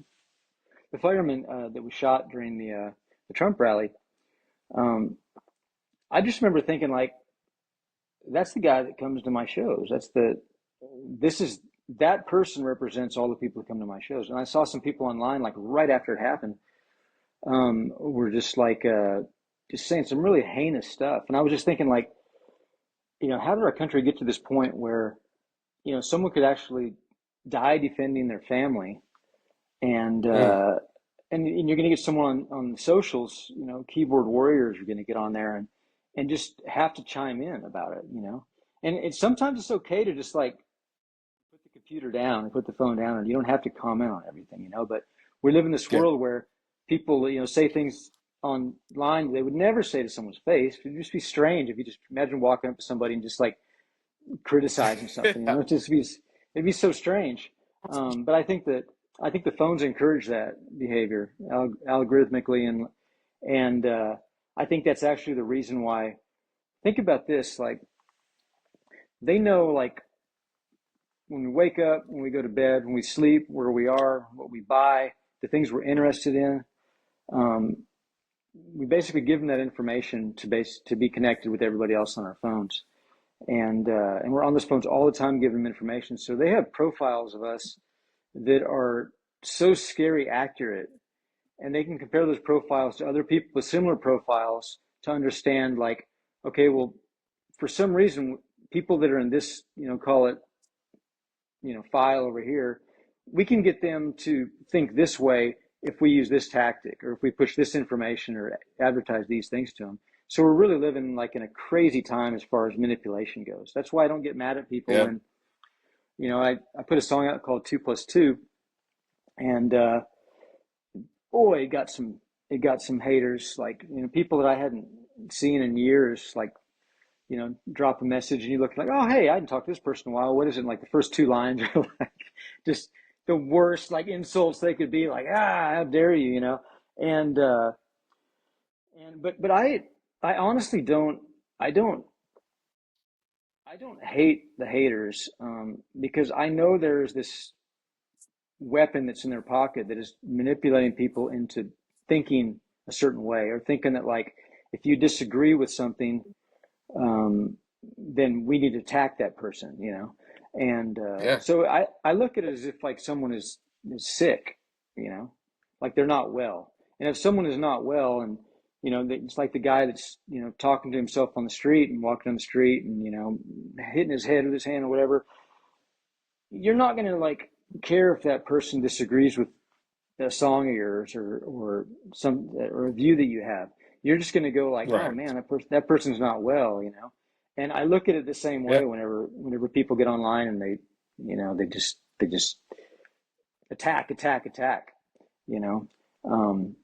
The fireman that was shot during the Trump rally. Um, I just remember thinking like, that's the guy that comes to my shows. This is that person represents all the people who come to my shows. And I saw some people online like right after it happened, were just like just saying some really heinous stuff. And I was just thinking like, how did our country get to this point where someone could actually die defending their family, and Mm. and you're going to get someone on the socials, keyboard warriors are going to get on there and just have to chime in about it, and sometimes it's okay to just like put the computer down and put the phone down, and you don't have to comment on everything, but we live in this Yeah. world where people, say things online they would never say to someone's face. It would just be strange if you just imagine walking up to somebody and just like criticizing something. It'd be so strange. But I think the phones encourage that behavior algorithmically, and I think that's actually the reason why. Think about this: like they know, like when we wake up, when we go to bed, when we sleep, where we are, what we buy, the things we're interested in. Um, we basically give them that information to be connected with everybody else on our phones. And we're on those phones all the time giving them information. So they have profiles of us that are so scary accurate, and they can compare those profiles to other people with similar profiles to understand like, okay, well, for some reason, people that are in this, call it, file over here, we can get them to think this way if we use this tactic or if we push this information or advertise these things to them. So we're really living like in a crazy time as far as manipulation goes. That's why I don't get mad at people Yeah. when, I put a song out called 2+2, and boy, it got some haters, like, people that I hadn't seen in years, like, drop a message and you look like, oh, hey, I hadn't talked to this person in a while. What is it? Like the first two lines are like just the worst, like insults they could be, like, how dare you, And, but I honestly I don't, I don't hate the haters, because I know there's this weapon that's in their pocket that is manipulating people into thinking a certain way, or thinking that like, if you disagree with something, um, then we need to attack that person, And Yeah. so I look at it as if like someone is sick, like they're not well. And if someone is not well, and it's like the guy that's talking to himself on the street and walking on the street and hitting his head with his hand or whatever, you're not going to like care if that person disagrees with a song of yours or some or a view that you have, you're just going to go like, oh Right. man, that person's not well, you know. And I look at it the same Yeah. way whenever people get online and they just attack, you know. Um,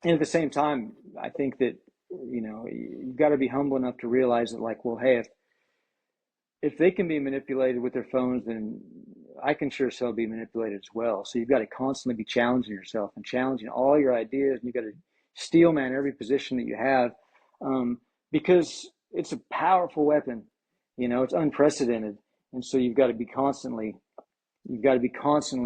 and at the same time, I think that you've got to be humble enough to realize that, like, well, hey, if they can be manipulated with their phones, then I can sure as hell be manipulated as well. So you've got to constantly be challenging yourself and challenging all your ideas, and you've got to steel man every position that you have, because it's a powerful weapon. You know, it's unprecedented, and so you've got to be constantly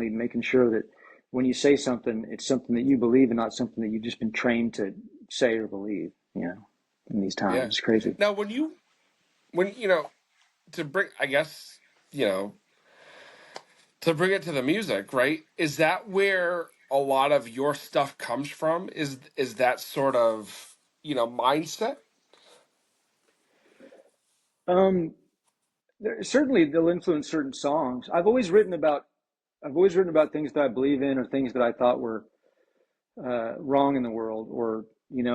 making sure that when you say something, it's something that you believe and not something that you've just been trained to say or believe. You know, in these times, Yeah. it's crazy. Now, when to bring, I guess, you know, to bring it to the music, right? Is that where a lot of your stuff comes from? Is that sort of, mindset? Um, Certainly, they'll influence certain songs. I've always written about things that I believe in or things that I thought were wrong in the world. Or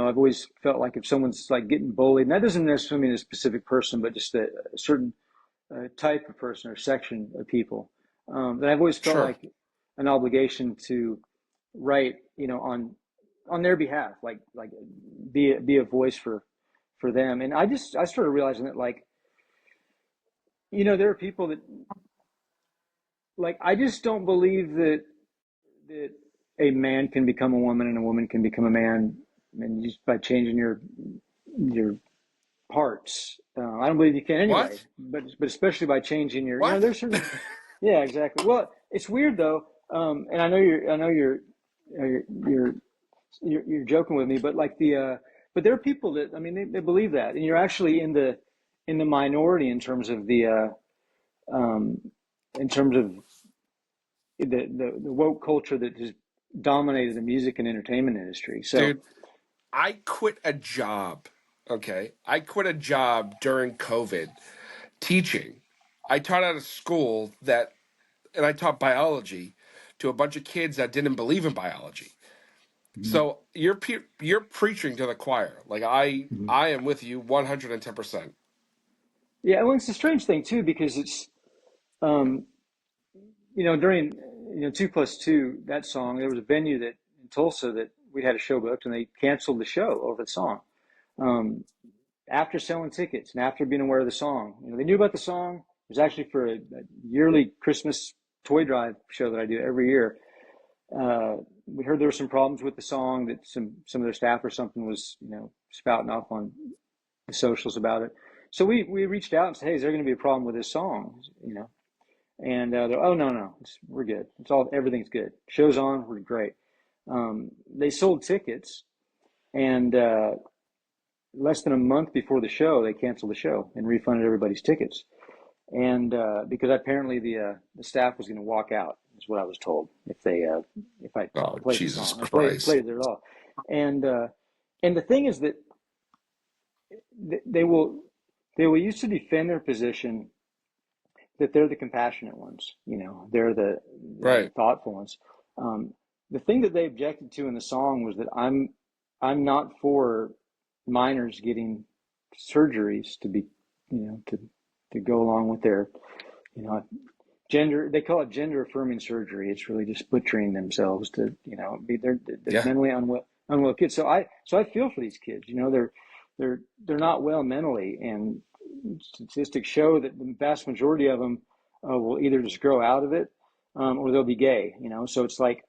I've always felt like if someone's like getting bullied, and that doesn't necessarily mean a specific person, but just a certain type of person or section of people, that I've always felt Sure. like an obligation to write, on their behalf, like be a voice for them. And I started realizing that, like, there are people that, like, I just don't believe that a man can become a woman and a woman can become a man, and just by changing your parts. I don't believe you can anyway, What? but especially by changing What? there's certain, yeah, exactly. Well, it's weird though, and I know you're joking with me, but like but there are people that, I mean, they believe that, and you're actually in the minority in terms of um, the woke culture that has dominated the music and entertainment industry. So, Dude, I quit a job. Okay. I quit a job during COVID teaching. I taught at a school and I taught biology to a bunch of kids that didn't believe in biology. mhm, So you're preaching to the choir. Like I mhm. I am with you 110%. Yeah, well, it's a strange thing too because it's um, during 2+2, that song, there was a venue that in Tulsa that we had a show booked, and they canceled the show over the song. Um, After selling tickets and after being aware of the song, they knew about the song. It was actually for a yearly Christmas toy drive show that I do every year. We heard there were some problems with the song, that some of their staff or something was spouting off on the socials about it. So we reached out and said, hey, is there going to be a problem with this song? And they're, oh, no, we're good. Everything's good. Show's on, we're great. They sold tickets, and less than a month before the show, they canceled the show and refunded everybody's tickets. And because apparently the staff was going to walk out, is what I was told, if I Oh, played the Jesus song or Christ. played it at all. And and the thing is that they will use to defend their position that they're the compassionate ones. They're the Right. thoughtful ones. Um, the thing that they objected to in the song was that I'm not for minors getting surgeries to be, to go along with their, you know, gender. They call it gender affirming surgery. It's really just butchering themselves to, be they're Yeah. mentally unwell kids. So I feel for these kids. They're not well mentally, and statistics show that the vast majority of them will either just grow out of it, or they'll be gay. So it's like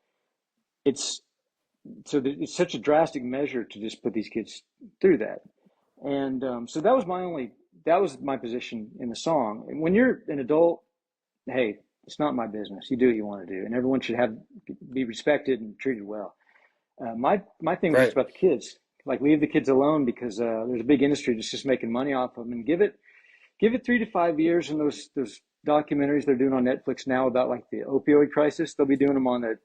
it's it's such a drastic measure to just put these kids through that. And so that was my position in the song. And when you're an adult, hey, it's not my business. You do what you want to do, and everyone should be respected and treated well. My thing was just Right. about the kids. Like, leave the kids alone, because there's a big industry that's just making money off of them, and give it 3 to 5 years. And those documentaries they're doing on Netflix now about, like, the opioid crisis, they'll be doing them on the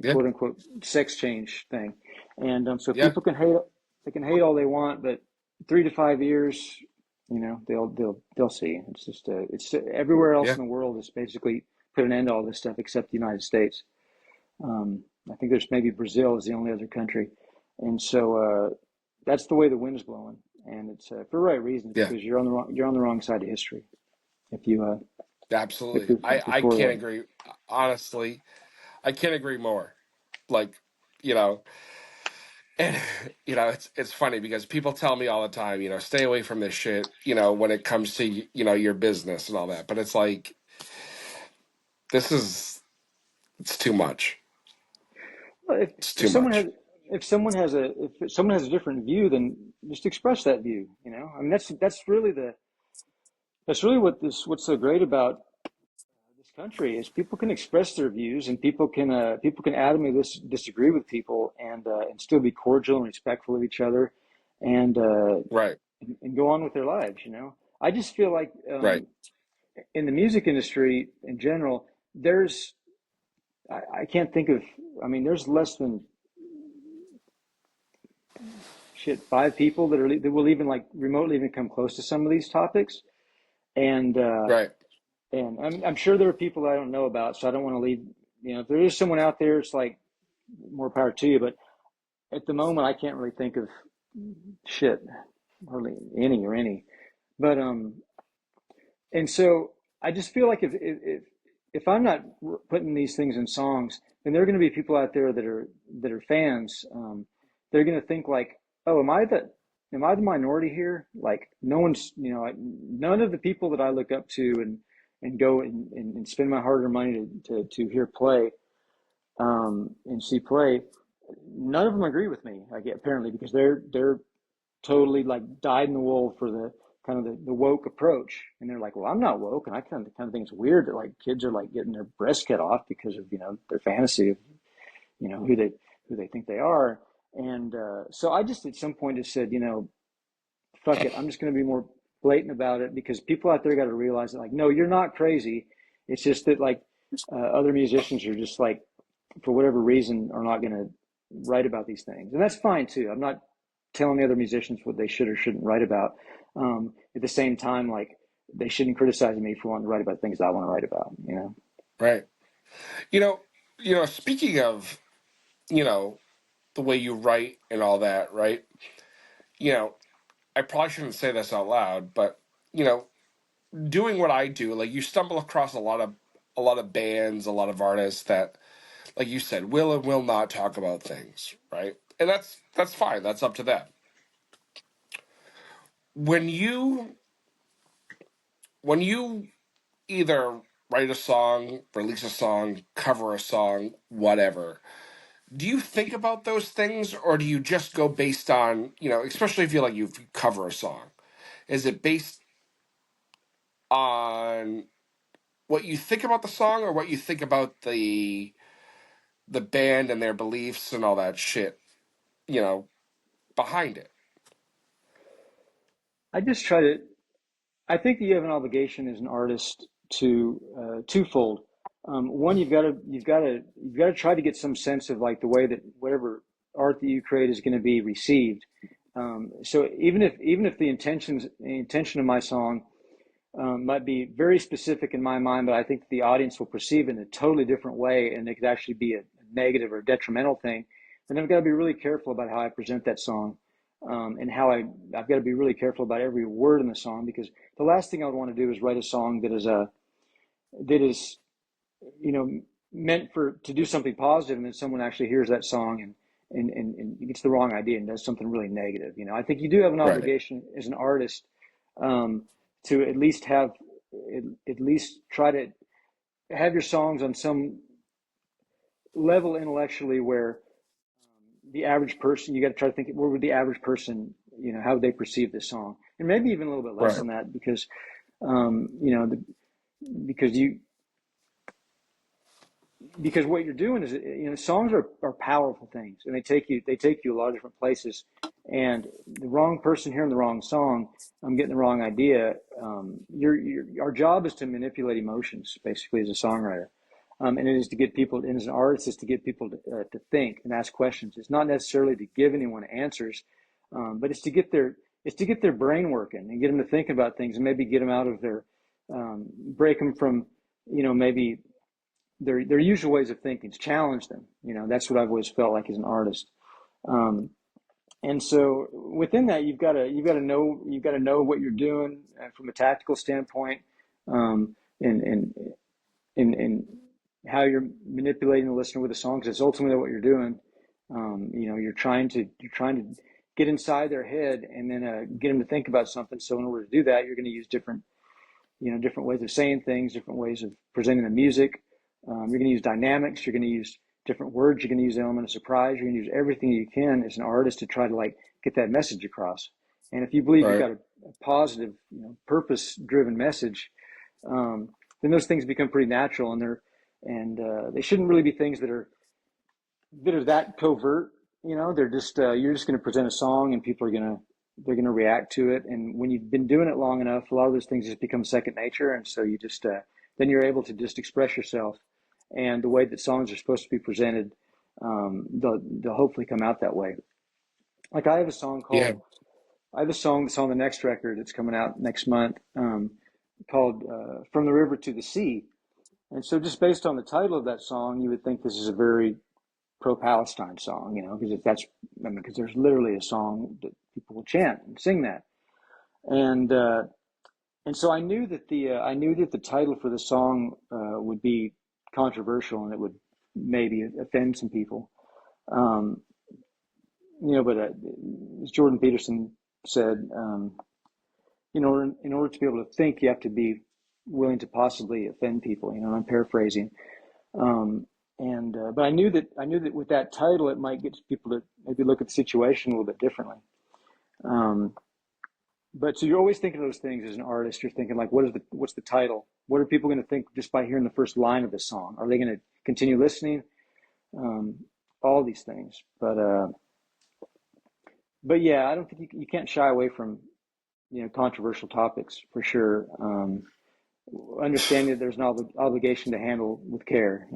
Yeah. quote unquote sex change thing. And so Yeah. people can hate all they want, but 3 to 5 years, they'll see. It's just it's everywhere else Yeah. in the world is basically put an end to all this stuff except the United States. I think there's maybe Brazil is the only other country, and so that's the way the wind is blowing, and it's for the right reasons Yeah, because you're on the wrong side of history if you absolutely. if you're I for can't that. agree. Honestly, I can't agree more. Like, you know, and it's funny because people tell me all the time, stay away from this shit, when it comes to your business and all that. But it's like this is it's too much. Well, It's if too someone has much. if someone has a different view, then just express that view. I mean that's really what's so great about this country is people can express their views and people can adamantly disagree with people and still be cordial and respectful of each other and Right. and go on with their lives. I just feel like Right. in the music industry in general, there's I can't think of I mean there's less than shit 5 people that will even like remotely even come close to some of these topics and Right. I'm sure there are people that I don't know about, so I don't want to leave. If there is someone out there, it's like more power to you. But at the moment, I can't really think of shit, hardly any. But and so I just feel like if I'm not putting these things in songs, then there are going to be people out there that are fans. They're going to think like, oh, am I the minority here? Like no one's, none of the people that I look up to and go and spend my hard-earned money to hear play and see play. None of them agree with me. I get apparently because they're totally like dyed in the wool for the kind of the woke approach. And they're like, well, I'm not woke. And I kind of think it's weird that like kids are like getting their breasts cut off because of, their fantasy of, who they think they are. And so I just at some point just said, fuck it. I'm just going to be more blatant about it because people out there got to realize that like, no, you're not crazy. It's just that like other musicians are just like, for whatever reason, are not going to write about these things. And that's fine too. I'm not telling the other musicians what they should or shouldn't write about. At the same time, like they shouldn't criticize me for wanting to write about things I want to write about. Right. You know, speaking of, you know, the way you write and all that, right? You know, I probably shouldn't say this out loud, but you know, doing what I do, like you stumble across a lot of bands, a lot of artists that, like you said, will and will not talk about things, right? And that's fine. That's up to them. When you when you either write a song, release a song, cover a song, whatever, do you think about those things or do you just go based on, especially if you cover a song, is it based on what you think about the song or what you think about the band and their beliefs and all that shit, you know, behind it? I just try to. I think that you have an obligation as an artist to twofold. One, you've got to try to get some sense of like the way that whatever art that you create is going to be received. So even if the intention of my song might be very specific in my mind, but I think the audience will perceive it in a totally different way, and it could actually be a negative or detrimental thing. Then I've got to be really careful about how I present that song, and I've got to be really careful about every word in the song because the last thing I would want to do is write a song that is meant for to do something positive, and then someone actually hears that song and gets the wrong idea and does something really negative. I think you do have an Right. obligation as an artist um, to at least try to have your songs on some level intellectually where the average person you got to try to think where would the average person how would they perceive this song and maybe even a little bit less Right. than that because because you because what you're doing is songs are powerful things and they take you a lot of different places and the wrong person hearing the wrong song I'm getting the wrong idea our job is to manipulate emotions basically as a songwriter and it is to get people and as an artist is to get people to think and ask questions. It's not necessarily to give anyone answers but it's to get their brain working and get them to think about things and maybe get them out of their break them from maybe their usual ways of thinking, to challenge them. That's what I've always felt like as an artist. Um, and so within that, you've got to know what you're doing from a tactical standpoint, and and how you're manipulating the listener with the song, because it's ultimately what you're doing. You're trying to get inside their head and then get them to think about something. So in order to do that, you're going to use different ways of saying things, different ways of presenting the music. You're going to use dynamics. You're going to use different words. You're going to use the element of surprise. You're going to use everything you can as an artist to try to get that message across. And if you believe you've Right. got a positive, purpose-driven message, then those things become pretty natural, and they shouldn't really be things that covert. They're just you're just going to present a song, and people are going to they're going to react to it. And when you've been doing it long enough, a lot of those things just become second nature, and so you just then you're able to just express yourself, and the way that songs are supposed to be presented, they'll hopefully come out that way. Like Yeah. I have a song that's on the next record that's coming out next month, called "From the River to the Sea." And so, just based on the title of that song, you would think this is a very pro-Palestine song, because there's literally a song that people will chant and sing that, and uh, and so I knew that the title for the song would be controversial, and it would maybe offend some people. Um, but as Jordan Peterson said, in order to be able to think, you have to be willing to possibly offend people. I'm paraphrasing. Um, but I knew that with that title, it might get people to maybe look at the situation a little bit differently. Um, but so you're always thinking of those things as an artist. You're thinking like, what's the title? What are people going to think just by hearing the first line of the song? Are they going to continue listening? Um, all these things. But yeah, I don't think you can't shy away from controversial topics for sure. Understanding that there's an obligation to handle with care.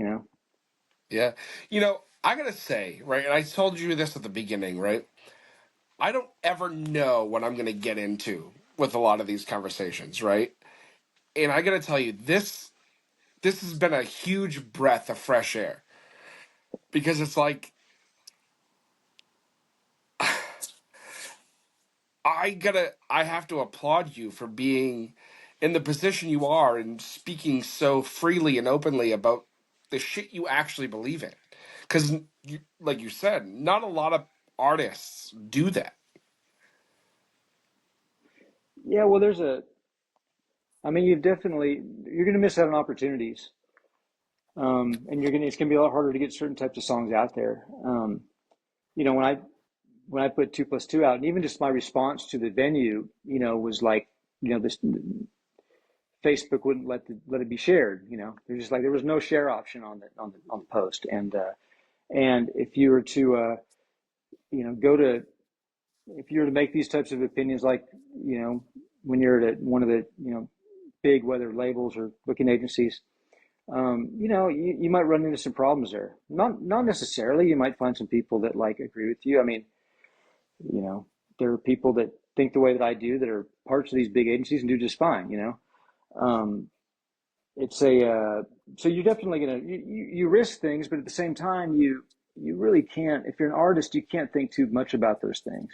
Yeah. I gotta say, right, and I told you this at the beginning, right? I don't ever know what I'm gonna get into with a lot of these conversations, right? And I gotta tell you, this has been a huge breath of fresh air because it's like I have to applaud you for being in the position you are and speaking so freely and openly about the shit you actually believe in. Because, like you said, not a lot of artists do that. Yeah, well, I mean, you're going to miss out on opportunities. And it's going to be a lot harder to get certain types of songs out there. You know, when I put 2+2 out, and even just my response to the venue, was like, this Facebook wouldn't let it be shared. There's just like, there was no share option on the post. And if you were to, go to, if you were to make these types of opinions, like, when you're at one of the, big, whether labels or booking agencies, you might run into some problems there. Not necessarily. You might find some people that agree with you. I mean, you know, there are people that think the way that I do that are parts of these big agencies and do just fine. Um, it's a so you're definitely you risk things, but at the same time, you really can't. If you're an artist, you can't think too much about those things.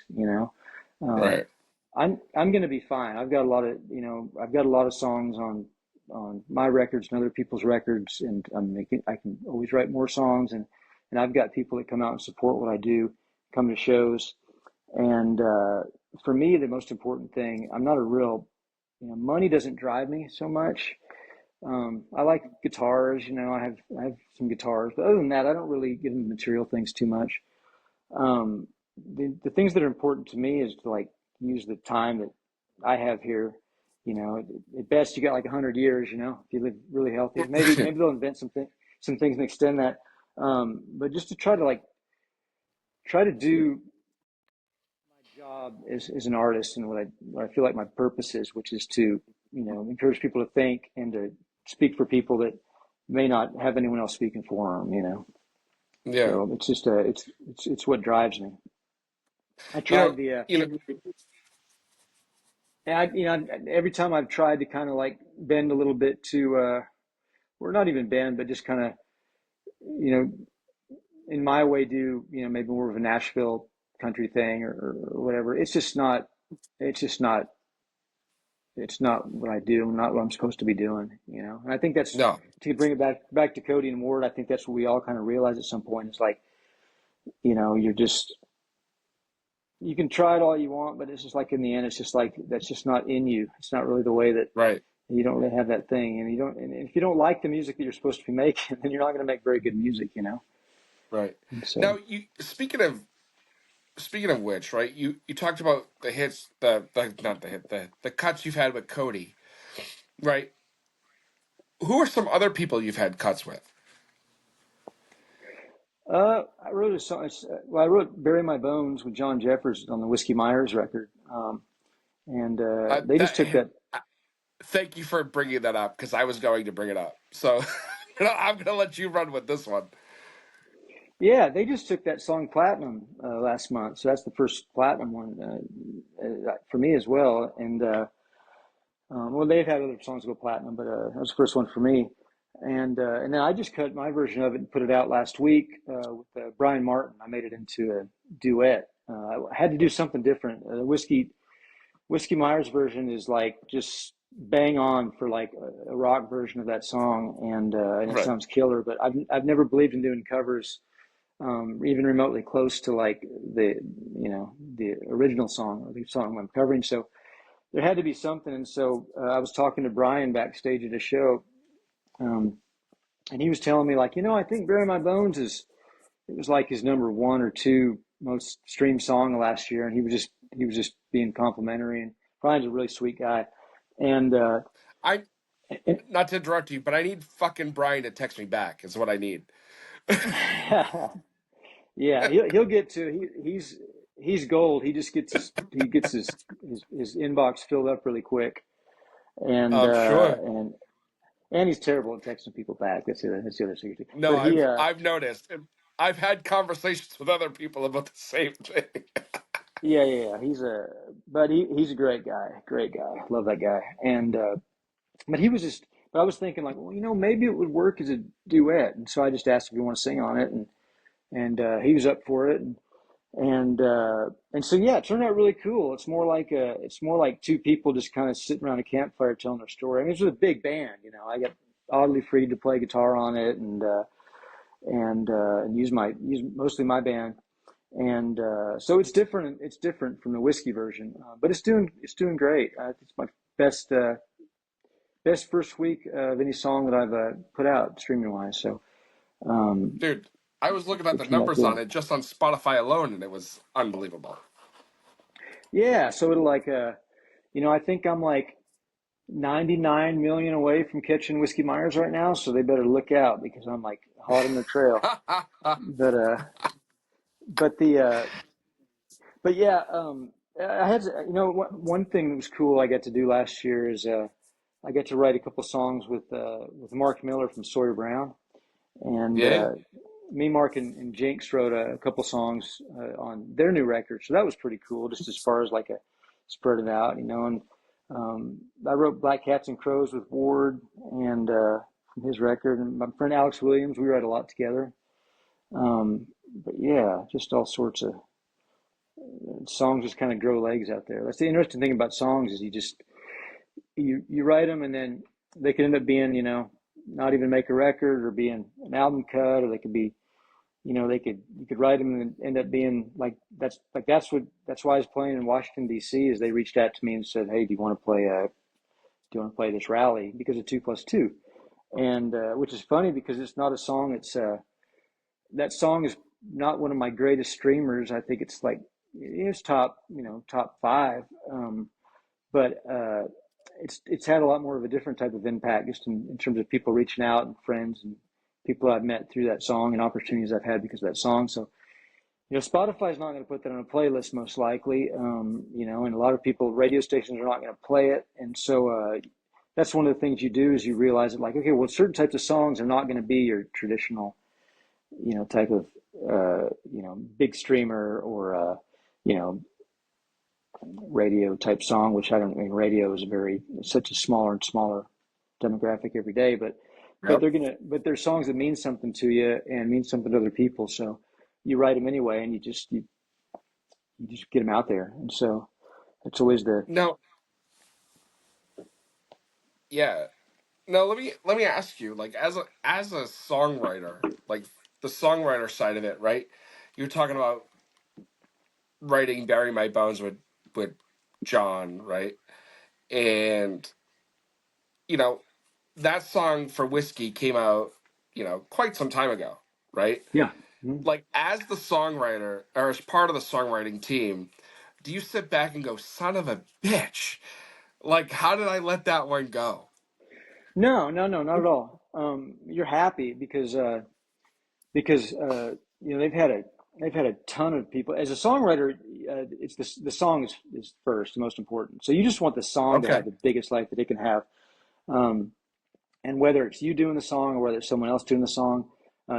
Um, Right. I'm going to be fine. I've got a lot of songs on my records and other people's records, and I can always write more songs, and I've got people that come out and support what I do, come to shows, and for me, the most important thing, I'm not a real, money doesn't drive me so much. I like guitars, I have some guitars, but other than that, I don't really get into material things too much. Um, the things that are important to me is to use the time that I have here. At best you got like 100 years. If you live really healthy, maybe they'll invent some things and extend that. But just to try to do my job as an artist, and what I feel like my purpose is, which is to encourage people to think and to speak for people that may not have anyone else speaking for them. Yeah. So it's just it's what drives me. I You know, tried the you know, and every time I've tried to kind of bend a little bit to we're not even bend, but just kind of, you know, in my way do, maybe more of a Nashville country thing or whatever. It's just not, it's not what I do, not what I'm supposed to be doing, And I think that's, No, to bring it back to Cody and Ward, I think that's what we all kind of realize at some point. It's like, you're just, you can try it all you want, but it's just like in the end, it's just like, that's just not in you. It's not really the way that right, you don't really have that thing. And if you don't like the music that you're supposed to be making, then you're not going to make very good music. right. And Now, so, you speaking of which, right? You talked about the hits, the not the hit, the cuts you've had with Cody, right? Who are some other people you've had cuts with? I wrote a song. Well, I wrote "Bury My Bones" with John Jeffers on the Whiskey Myers record, and they just That took that. thank you for bringing that up because I was going to bring it up. So I'm gonna let you run with this one. Yeah, they just took that song platinum last month. So that's the first platinum one for me as well. And well, they've had other songs go platinum, but that was the first one for me. And then I just cut my version of it and put it out last week with Brian Martin. I made it into a duet. I had to do something different. The Whiskey Myers version is like just bang on for like a rock version of that song, and it Right. sounds killer. But I've never believed in doing covers, even remotely close to like the original song or the song I'm covering. So there had to be something, and so I was talking to Brian backstage at a show, um, and he was telling me like, I think "Bury My Bones" is it was like his number one or two most streamed song last year, and he was just being complimentary. And Brian's a really sweet guy, and I and not to interrupt you, but I need fucking Brian to text me back. Is what I need. yeah, he'll get to he's gold. He just gets his inbox filled up really quick, and I'm uh, sure. and and he's terrible at texting people back. That's the other secret. No, But he I've noticed. I've had conversations with other people about the same thing. yeah, he's a great guy, love that guy. And but he was just but I was thinking like, well, maybe it would work as a duet, and so I just asked if he want to sing on it, and he was up for it, and so yeah, it turned out really cool. It's more like two people just kind of sitting around a campfire telling their story. I mean, it's a big band. I got Oddly Free to play guitar on it, and use mostly my band, and so it's different. It's different from the Whiskey version, but it's doing great. It's my best best first week of any song that I've put out streaming wise. So um, Dude, I was looking at it the turned out numbers on good. it just on Spotify alone, and it was unbelievable. Yeah, so it'll like I think I'm like 99 million away from catching Whiskey Myers right now, so they better look out because I'm like hot on their trail. But but the but yeah, I had one thing that was cool I got to do last year is I got to write a couple songs with Mark Miller from Sawyer Brown, and Yeah. me, Mark, and Jinx wrote a couple songs on their new record, so that was pretty cool. Just as far as like a spread it out. And I wrote Black Cats and Crows with Ward, and from his record, and my friend Alex Williams, we write a lot together. Um, but yeah, just all sorts of songs just kind of grow legs out there. That's the interesting thing about songs is you write them and then they could end up being not even make a record or being an album cut, or they could be you could write them and end up being like that's why I was playing in Washington D.C. is they reached out to me and said, hey, do you want to play this rally because of 2+2, and which is funny because it's not a song. That song is not one of my greatest streamers. I think it's like it's top five, but it's had a lot more of a different type of impact just in terms of people reaching out and friends and people I've met through that song and opportunities I've had because of that song. So Spotify's not going to put that on a playlist most likely, and a lot of people, radio stations are not going to play it, and so that's one of the things you do is you realize that like, okay, well, certain types of songs are not going to be your traditional type of big streamer or you know radio type song, which I don't I mean radio is such a smaller and smaller demographic every day, but but Yep. they're songs that mean something to you and mean something to other people. So you write them anyway, and you just get them out there. And so it's always the Now, yeah. Now let me ask you, like as a songwriter, like the songwriter side of it, right? You're talking about writing "Bury My Bones" with John, right? And you know that song for Whiskey came out, quite some time ago, right? yeah. Mhm. Like as the songwriter or as part of the songwriting team, do you sit back and go, "Son of a bitch"? Like, how did I let that one go? No, no, no, not at all. You're happy because you know they've had a ton of people as a songwriter. It's the song is first, most important. So you just want the song to have Okay, the biggest life that it can have. Um, and whether it's you doing the song or whether it's someone else doing the song,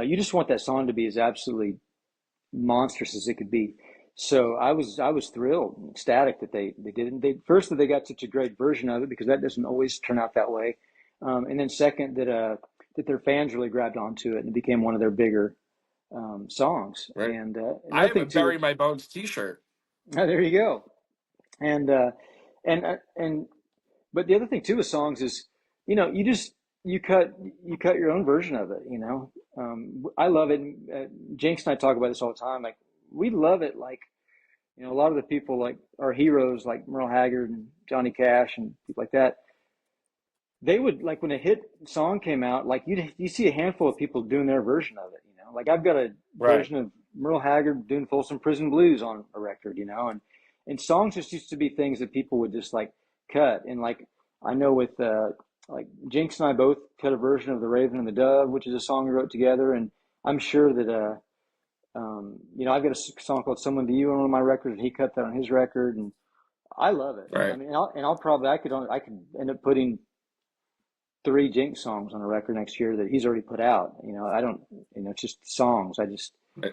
you just want that song to be as absolutely monstrous as it could be. So I was thrilled, ecstatic that they did it. They first that they got such a great version of it because that doesn't always turn out that way, and then second that their fans really grabbed onto it and it became one of their bigger songs. right. And I another have a thing too, "Bury My Bones" T-shirt. there you go. And and but the other thing too with songs is, you just you cut your own version of it. I love it. Jinx and I talk about this all the time. Like we love it. Like a lot of the people like our heroes, like Merle Haggard and Johnny Cash and people like that. They would like when a hit song came out, like you see a handful of people doing their version of it. Like I've got a Right, version of Merle Haggard doing Folsom Prison Blues on a record. And songs just used to be things that people would just like cut. And like I know with like Jinx and I both cut a version of The Raven and the Dove, which is a song we wrote together. And I'm sure that I've got a song called "Someone to You" on one of my records, and he cut that on his record, and I love it. I right, mean, I'll probably I could end up putting three Jinx songs on a record next year that he's already put out. I don't, it's just songs. I just, right,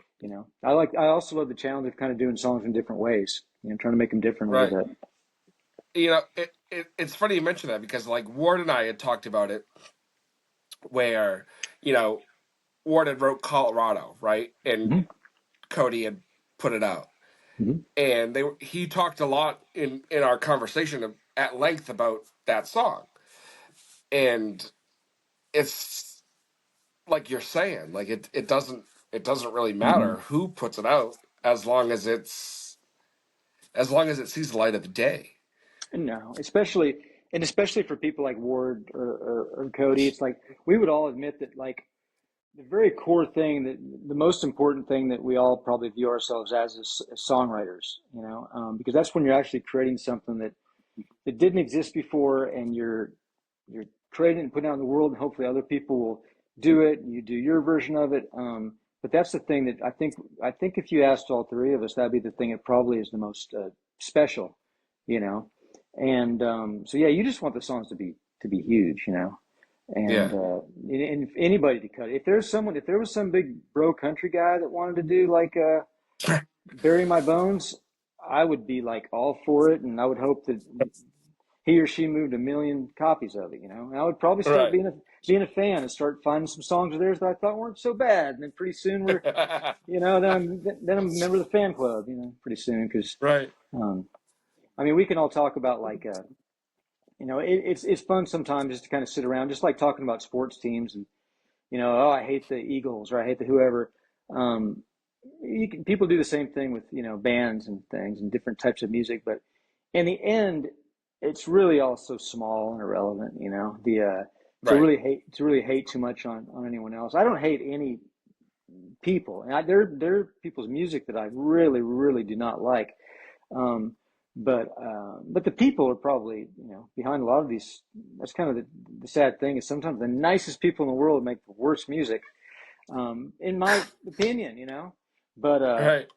I also love the challenge of kind of doing songs in different ways, trying to make them different a right. little bit. It's funny you mention that because like Ward and I had talked about it, where you know Ward had wrote Colorado, right, and Mm-hmm. Cody had put it out, Mm-hmm. and he talked a lot in our conversation at length about that song, and it's like you're saying, like it doesn't really Mm-hmm. matter who puts it out as long as it sees the light of the day. No, especially for people like Ward or Cody, it's like we would all admit that like the very core thing that the most important thing that we all probably view ourselves as is songwriters, because that's when you're actually creating something that didn't exist before, and you're creating and putting out in the world, and hopefully other people will do it. You do your version of it. But that's the thing that I think if you asked all three of us, that'd be the thing that probably is the most special, you know. And so yeah, you just want the songs to be huge, and Yeah, and if anybody to cut it. If there was some big bro country guy that wanted to do like "Bury My Bones," I would be like all for it, and I would hope that he or she moved a million copies of it, And I would probably start right. being a fan and start finding some songs of theirs that I thought weren't so bad, and then pretty soon then I'm a member of the fan club, pretty soon because Right. um, I mean we can all talk about like it's fun sometimes just to kind of sit around just like talking about sports teams and oh I hate the Eagles or I hate the whoever. Um, people do the same thing with bands and things and different types of music, but in the end, it's really all so small and irrelevant. The Right. to really hate too much on anyone else. I don't hate any people, and there are people's music that I really really do not like. Um, but the people are probably behind a lot of these. That's kind of the sad thing is sometimes the nicest people in the world make the worst music, in my opinion. But Right.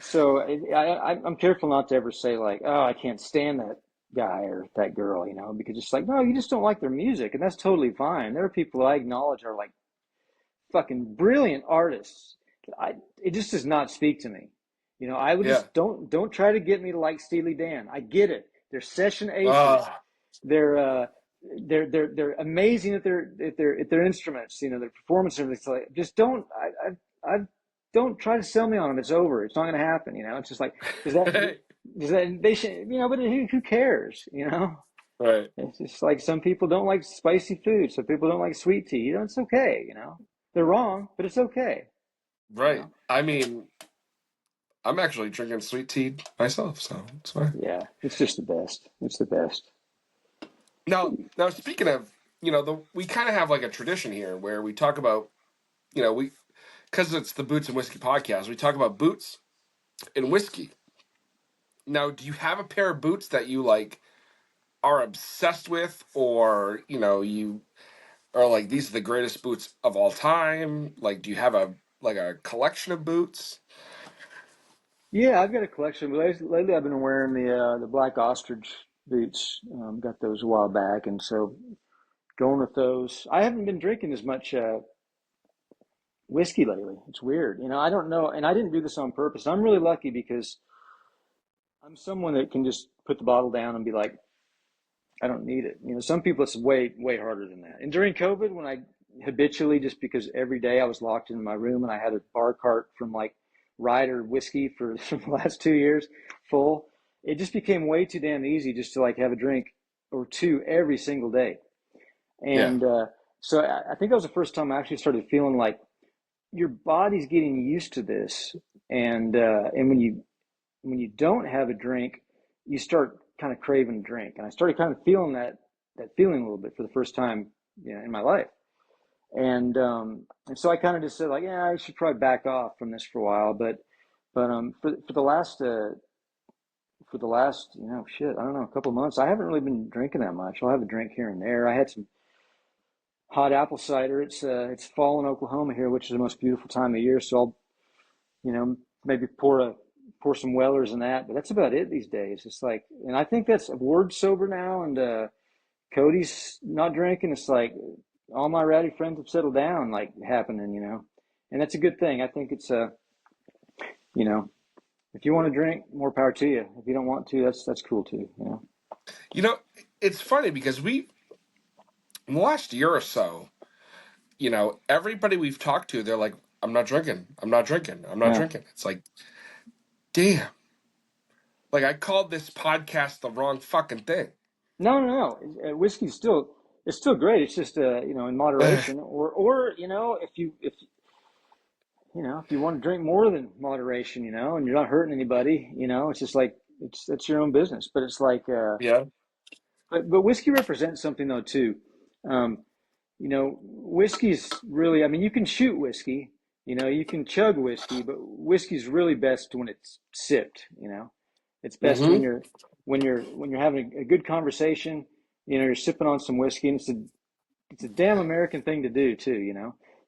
so I'm careful not to ever say like, oh, I can't stand that guy or that girl, because it's like, no, you just don't like their music, and that's totally fine. There are people I acknowledge are like fucking brilliant artists. It just does not speak to me. I would Yeah. just don't try to get me to like Steely Dan. I get it. They're session aces. Ah. They're they're amazing at their instruments, their performance and everything. It's like, just I don't try to sell me on them. It's over. It's not going to happen. It's just like, does that does that they should, but who cares? Right. It's just like some people don't like spicy food, some people don't like sweet tea. It's okay. They're wrong, but it's okay. You Right. know, I mean, I'm actually drinking sweet tea myself, so it's fine. yeah, it's just the best. It's the best. Now speaking of, we kind of have like a tradition here where we talk about, we because it's the Boots and Whiskey podcast, we talk about boots and whiskey. Now, do you have a pair of boots that you like are obsessed with, or you are like these are the greatest boots of all time? Like, do you have a collection of boots? Yeah, I've got a collection. Lately, I've been wearing the black ostrich boots. Got those a while back, and so going with those. I haven't been drinking as much whiskey lately. It's weird. I don't know, and I didn't do this on purpose. I'm really lucky because I'm someone that can just put the bottle down and be like, I don't need it. Some people it's way, way harder than that. And during COVID, when I habitually, just because every day I was locked in my room and I had a bar cart from like Ryder whiskey for the last 2 years full, it just became way too damn easy just to like have a drink or two every single day. Yeah. And so I think that was the first time I actually started feeling like your body's getting used to this. And when you don't have a drink, you start kind of craving a drink. And I started kind of feeling that feeling a little bit for the first time, in my life. And so I kind of just said like, yeah, I should probably back off from this for a while. But for the last shit, I don't know, a couple of months, I haven't really been drinking that much. I'll have a drink here and there. I had some hot apple cider. It's fall in Oklahoma here, which is the most beautiful time of year. So I'll maybe pour some Wellers in that, but that's about it these days. It's like, and I think that's Ward's sober now, and Cody's not drinking. It's like all my rowdy friends have settled down, like happening, and that's a good thing. I think it's you know, if you want to drink, more power to you. If you don't want to, that's cool too. You know, it's funny because in the last year or so, everybody we've talked to, they're like, I'm not drinking. I'm not drinking. I'm not Yeah. drinking. It's like, damn. Like, I called this podcast the wrong fucking thing. No, no, no. Whiskey's still it's still great. It's just in moderation, or if you want to drink more than moderation, and you're not hurting anybody, it's just like that's your own business. But it's like, Yeah. but whiskey represents something though too. Um, whiskey's really, I mean, you can shoot whiskey, you can chug whiskey, but whiskey's really best when it's sipped. It's best when Mm-hmm. you're having a good conversation. You're sipping on some whiskey, and it's a damn American thing to do too.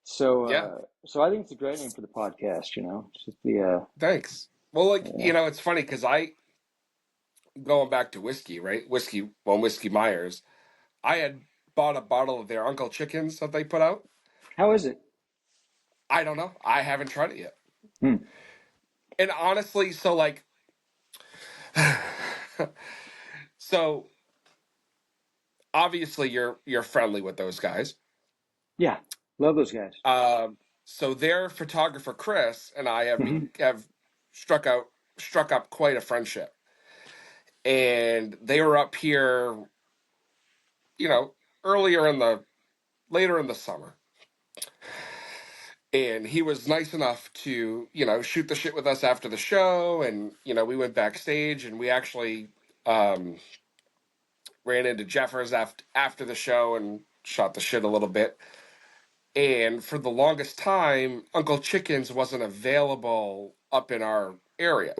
So Yeah. so I think it's a great name for the podcast. It's just the Thanks. Well, like, yeah. it's funny because going back to whiskey, right? Whiskey Myers, I had bought a bottle of their Uncle Chickens that they put out. How is it? I don't know. I haven't tried it yet. Hmm. And honestly, so like, so obviously you're friendly with those guys. Yeah, love those guys. Um, so their photographer Chris and I have struck out struck up quite a friendship, and they were up here, you know, earlier in the later in the summer, and he was nice enough to shoot the shit with us after the show, and we went backstage, and we actually um, ran into Jeffers after the show and shot the shit a little bit. And for the longest time, Uncle Chickens wasn't available up in our area.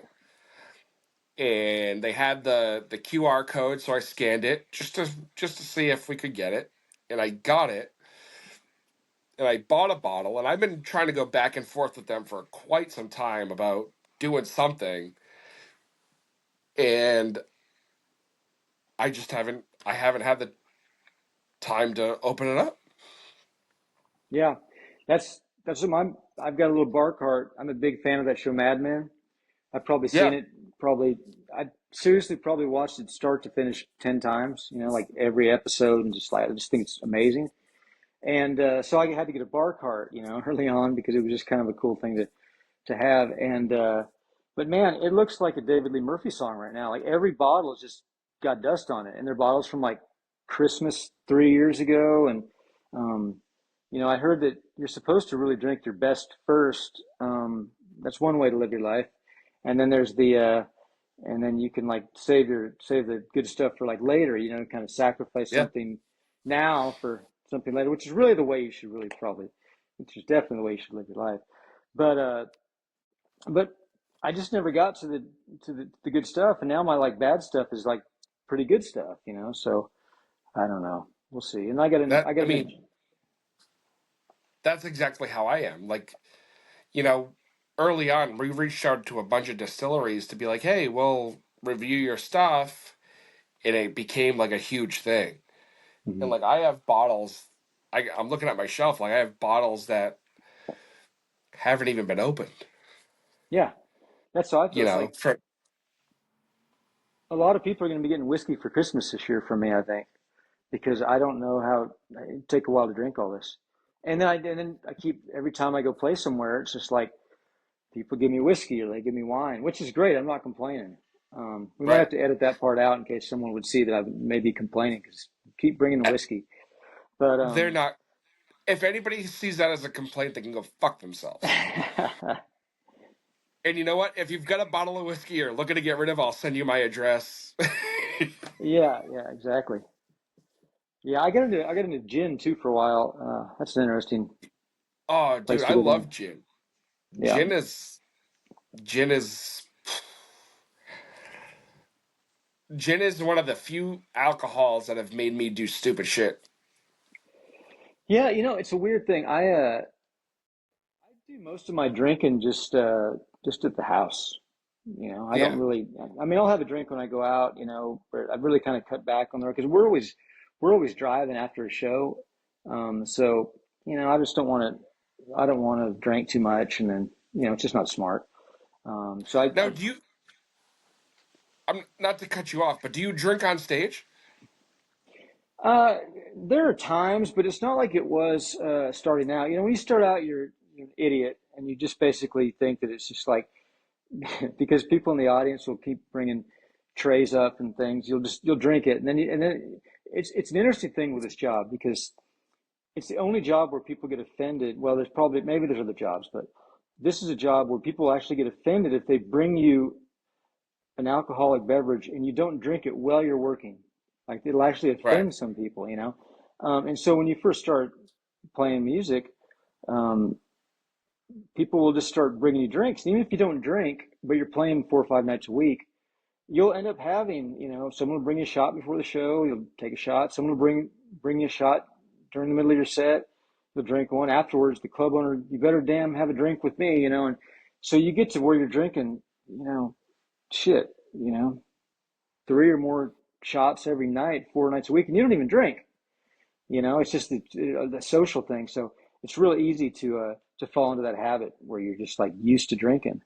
And they had the QR code, so I scanned it just to see if we could get it. And I got it. And I bought a bottle, and I've been trying to go back and forth with them for quite some time about doing something. And I haven't had the time to open it up. Yeah, that's what I've got a little bar cart. I'm a big fan of that show Mad Men. I've probably seen Yeah. it. Probably, seriously probably watched it start to finish 10 times, you know, like every episode, and just like, I just think it's amazing. And so I had to get a bar cart, you know, early on because it was just kind of a cool thing to have. And but man, it looks like a David Lee Murphy song right now. Like every bottle has just got dust on it, and they're bottles from like Christmas 3 years ago. And um, you know, I heard that you're supposed to really drink your best first. That's one way to live your life, and then there's the and then you can like save the good stuff for like later. You know, kind of sacrifice Yeah. something now for something later, which is really the way you should really probably, which is definitely the way you should live your life. But but I just never got to the good stuff, and now my like bad stuff is like pretty good stuff, you know. So I don't know. We'll see. And That I got I a new. mean, that's exactly how I am. Like, you know, early on, we reached out to a bunch of distilleries to be like, hey, we'll review your stuff. And it became like a huge thing. And Mhm. like, I have bottles, I'm looking at my shelf, like, I have bottles that haven't even been opened, Yeah, that's how I feel. you It's know, like for, a lot of people are going to be getting whiskey for Christmas this year from me, I think, because I don't know how it take a while to drink all this. And then I keep every time I go play somewhere, it's just like people give me whiskey or they give me wine, which is great. I'm not complaining. We might right. have to edit that part out in case someone would see that I may be complaining because keep bringing the Eh, whiskey. But They're not, if anybody sees that as a complaint, they can go fuck themselves. And you know what? If you've got a bottle of whiskey you're looking to get rid of, I'll send you my address. yeah, yeah, exactly. Yeah, I got into gin too for a while. That's an interesting Oh, dude, place I to get in. love gin. Yeah, Gin is, gin is, gin is one of the few alcohols that have made me do stupid shit. yeah. You know, it's a weird thing. I do most of my drinking just at the house. You know, I don't Yeah. really. I mean, I'll have a drink when I go out. You know, but I've really kind of cut back on there because we're always driving after a show. So you know, I just don't want to. I don't want to drink too much, and then you know, it's just not smart. So Now, I'm not to cut you off, but do you drink on stage? there are times, but it's not like it was starting out. You know, when you start out, you're an idiot, and you just basically think that it's just like because people in the audience will keep bringing trays up and things. You'll drink it, and then it's an interesting thing with this job because it's the only job where people get offended. Well, there's probably maybe there's other jobs, but this is a job where people actually get offended if they bring you an alcoholic beverage and you don't drink it while you're working. Like it'll actually Right. offend some people, you know. And so when you first start playing music, um, people will just start bringing you drinks. And even if you don't drink, but you're playing 4 or 5 nights a week, you'll end up having, you know, someone will bring you a shot before the show. You'll take a shot. Someone will bring you a shot during the middle of your set. You'll drink one afterwards. The club owner, you better damn have a drink with me, you know. And so you get to where you're drinking, you know, shit, you know, 3 or more shots every night, 4 nights a week, and you don't even drink. You know, it's just the social thing. So it's really easy to fall into that habit where you're just like used to drinking,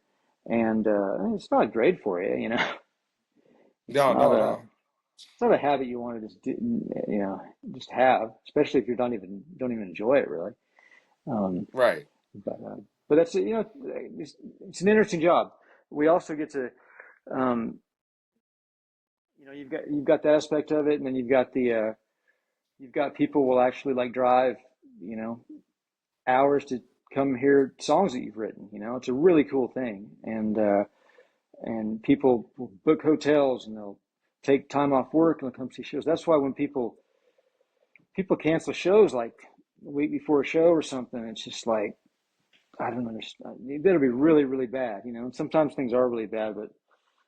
and it's not great for you. You know, it's No, not no, a no. it's not a habit you want to just do, you know, just have, especially if you don't even enjoy it really. Um, Right. but uh, but that's you know, it's an interesting job. We also get to um, you know, you've got that aspect of it, and then you've got people will actually like drive, you know, hours to come hear songs that you've written. You know, it's a really cool thing, and people will book hotels and they'll take time off work and they'll come see shows. That's why when people cancel shows like a week before a show or something, it's just like I don't understand. It better be really really bad, you know. And sometimes things are really bad, but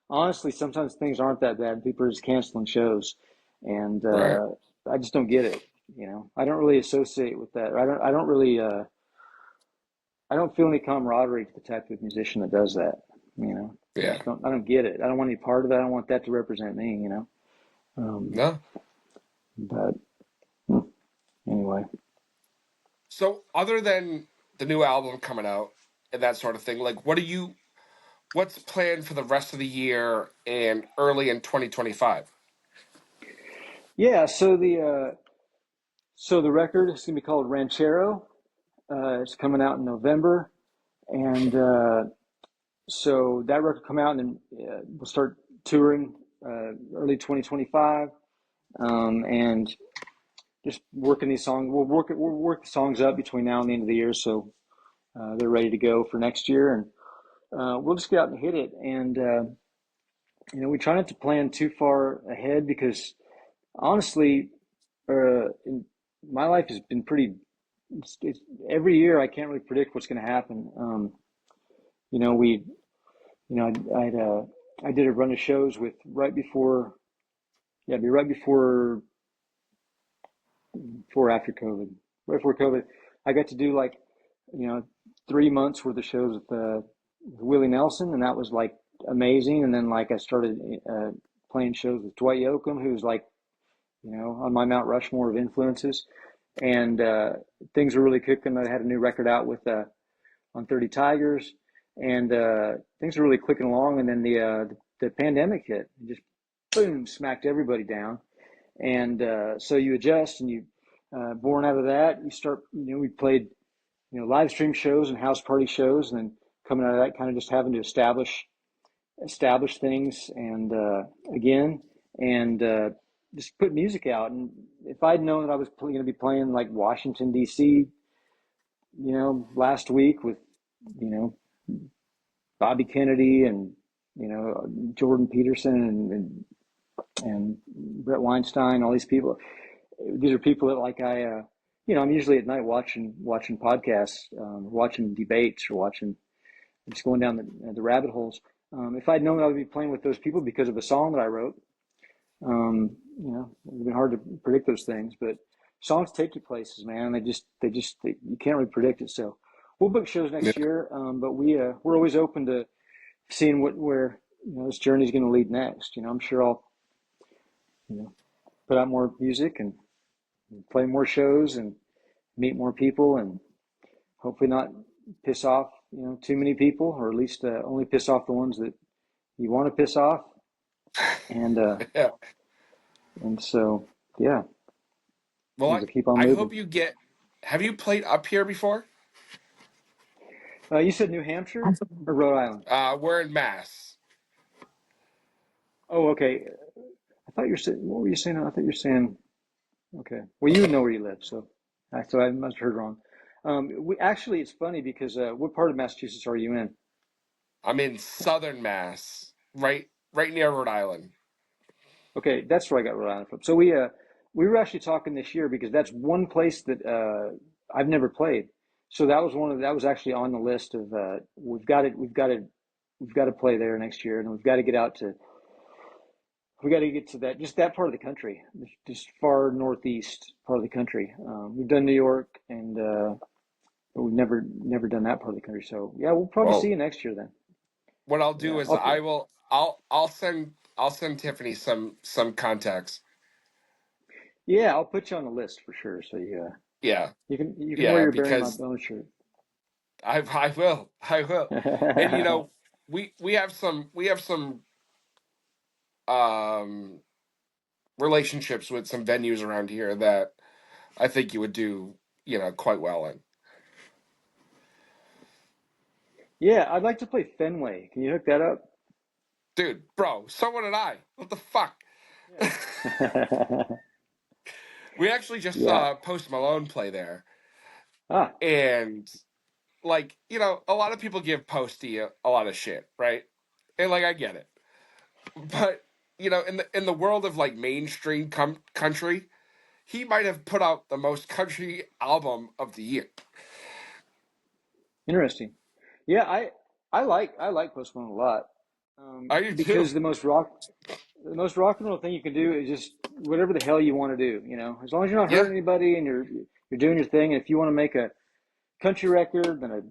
honestly, sometimes things aren't that bad. People are just canceling shows, and Right. I just don't get it. You know, I don't really associate with that. I don't really. I don't feel any camaraderie to the type of musician that does that. You know, I Yeah. just don't. I don't get it. I don't want any part of that. I don't want that to represent me. You know. Um, No. but anyway, So, other than the new album coming out and that sort of thing, like, what's planned for the rest of the year and early in 2025? Yeah, so the record is gonna be called Ranchero. It's coming out in November, and so that record come out, and then we'll start touring early 2025, and just working these songs. We'll work the songs up between now and the end of the year, so they're ready to go for next year, and we'll just get out and hit it. And we try not to plan too far ahead because honestly, in, my life has been pretty. It's, every year I can't really predict what's going to happen. You know, we, I did a run of shows with right before, yeah, it'd be right before after COVID, right before COVID. I got to do like, you know, 3 months worth of shows with Willie Nelson, and that was like amazing. And then like I started playing shows with Dwight Yoakam, who's like, on my Mount Rushmore of influences, and things were really cooking. I had a new record out with on 30 Tigers, and things were really clicking along. And then the pandemic hit, and just boom, smacked everybody down. And so you adjust, and you born out of that, you start. We played live stream shows and house party shows, and then coming out of that, kind of just having to establish things and again, and just put music out. And if I'd known that I was going to be playing like Washington D.C., last week with you know Bobby Kennedy and Jordan Peterson and Brett Weinstein, all these people. These are people that like I'm usually at night watching podcasts, watching debates, or just going down the rabbit holes. If I'd known I would be playing with those people because of a song that I wrote, it would have been hard to predict those things. But songs take you places, man. You can't really predict it. So we'll book shows Yeah. next year, but we're always open to seeing where this journey is going to lead next. I'm sure I'll put out more music and play more shows and meet more people, and hopefully not piss off too many people, or at least only piss off the ones that you want to piss off. And Yeah. so yeah, Well, things will keep on I moving. hope you get. Have you played up here before? You said New Hampshire or Rhode Island? We're in Mass. Oh, okay. I thought you were saying. What were you saying? I thought you were saying. Okay. Well, you would know where you live, so I must have heard wrong. We actually, it's funny because what part of Massachusetts are you in? I'm in Southern Mass, right near Rhode Island. Okay, that's where I got Rhode Island from. So we were actually talking this year because that's one place that I've never played. So that was actually on the list of we've got to play there next year, and we got to get to that part of the country, just far northeast part of the country. We've done New York, and but we've never done that part of the country. So yeah, we'll probably see Well, you next year then. what I'll do Yeah, is I'll send Tiffany some contacts. yeah, I'll put you on the list for sure. So Yeah, you can wear yeah, your Barry My because Bones shirt. I will, and we have some um relationships with some venues around here that I think you would do quite well in. Yeah, I'd like to play Fenway. Can you hook that up? Dude, bro, so did I. What the fuck? Yeah. We actually just Yeah. saw Post Malone play there, Ah, and like a lot of people give Posty a lot of shit, right? And like I get it, but in the world of like mainstream country, he might have put out the most country album of the year. interesting. Yeah, I like Post Malone a lot. I do too. Because the most rock and roll thing you can do is just whatever the hell you want to do. As long as you're not Yeah, hurting anybody and you're doing your thing. And if you want to make a country record, then a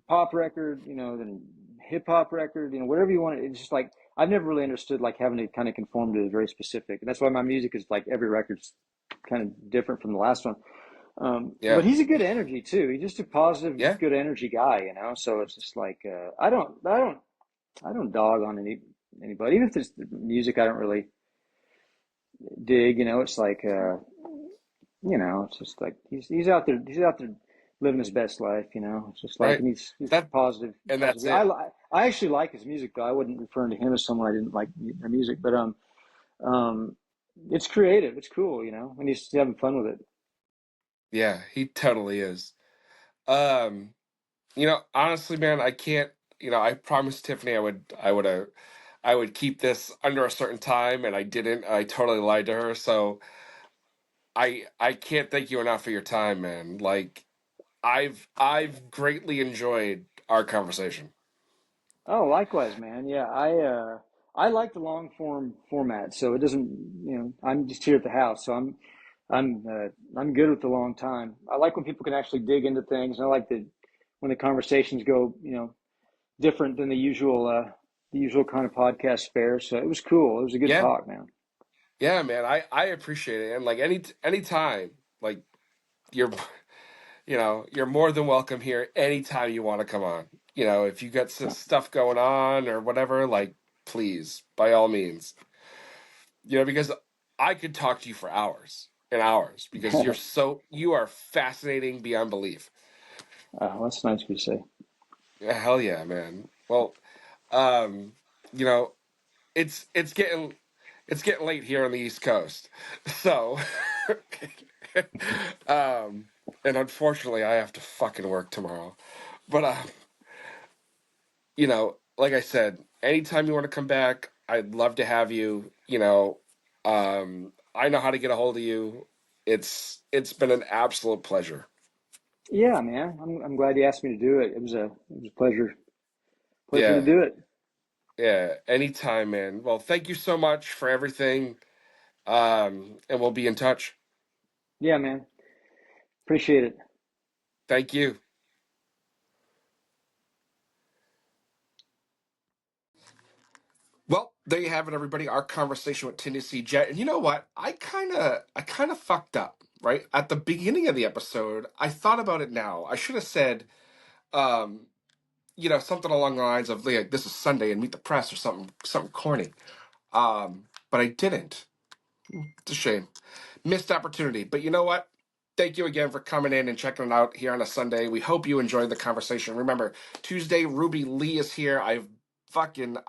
pop record, then hip hop record, whatever you want. It's just like I've never really understood like having to kind of conform to a very specific. And that's why my music is like every record's kind of different from the last one. But Yeah. he's a good energy too. He's just a positive, Yeah. good energy guy, you know. So it's just like I don't dog on anybody. Even if it's music I don't really dig, you know. It's like you know, it's just like he's out there living his best life, you know. It's just like, Right. and he's That positive, and that's positive. it. I actually like his music though. I wouldn't refer to him as someone I didn't like their music, but um, it's creative, it's cool, you know, and he's having fun with it. Yeah, he totally is. Um, honestly, man, I can't, I promised Tiffany I would keep this under a certain time and I didn't. I totally lied to her. So I can't thank you enough for your time, man. Like I've greatly enjoyed our conversation. Oh, likewise, man. Yeah, I like the long format, so it doesn't, you know, I'm just here at the house, so I'm good with the long time. I like when people can actually dig into things. And I like when the conversations go, you know, different than the usual kind of podcast fare. So it was cool. It was a good Yeah. talk, man. Yeah, man. I appreciate it. And like any time, like you're you're more than welcome here anytime you want to come on. If you got some stuff going on or whatever, like please, by all means. Because I could talk to you for hours and hours because you are fascinating beyond belief. That's nice of you to say. Yeah, hell yeah, man. Well, um, you know, it's getting late here on the East Coast. So um and unfortunately I have to fucking work tomorrow. But like I said, anytime you want to come back, I'd love to have you. I know how to get a hold of you. It's been an absolute pleasure. Yeah, man. I'm glad you asked me to do it. It was a pleasure to Yeah, do it. yeah. Anytime, man. Well, thank you so much for everything. And we'll be in touch. Yeah, man. Appreciate it. Thank you. Well, there you have it, everybody. Our conversation with Tennessee Jet. And you know what? I kind of fucked up, right? At the beginning of the episode, I thought about it now. I should have said, um, something along the lines of like, "This is Sunday and meet the press" or something corny. But I didn't. It's a shame. Missed opportunity. But you know what? Thank you again for coming in and checking it out here on a Sunday. We hope you enjoyed the conversation. Remember, Tuesday, Ruby Lee is here.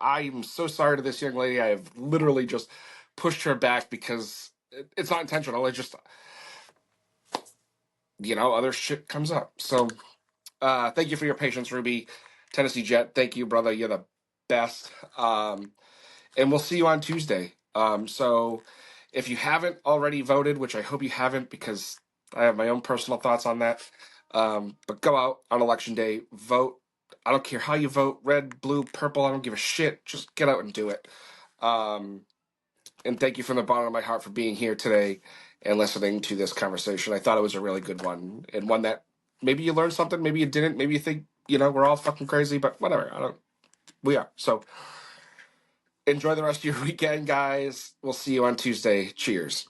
I'm so sorry to this young lady. I have literally just pushed her back because it's not intentional. It just, other shit comes up. So, thank you for your patience, Ruby. Tennessee Jet, thank you, brother. You're the best. And we'll see you on Tuesday. So if you haven't already voted, which I hope you haven't because I have my own personal thoughts on that, but go out on election day, vote. I don't care how you vote, red, blue, purple, I don't give a shit. Just get out and do it. Um, and thank you from the bottom of my heart for being here today and listening to this conversation. I thought it was a really good one and one that maybe you learned something, maybe you didn't, maybe you think, we're all fucking crazy, but whatever. We are. So enjoy the rest of your weekend, guys. We'll see you on Tuesday. Cheers.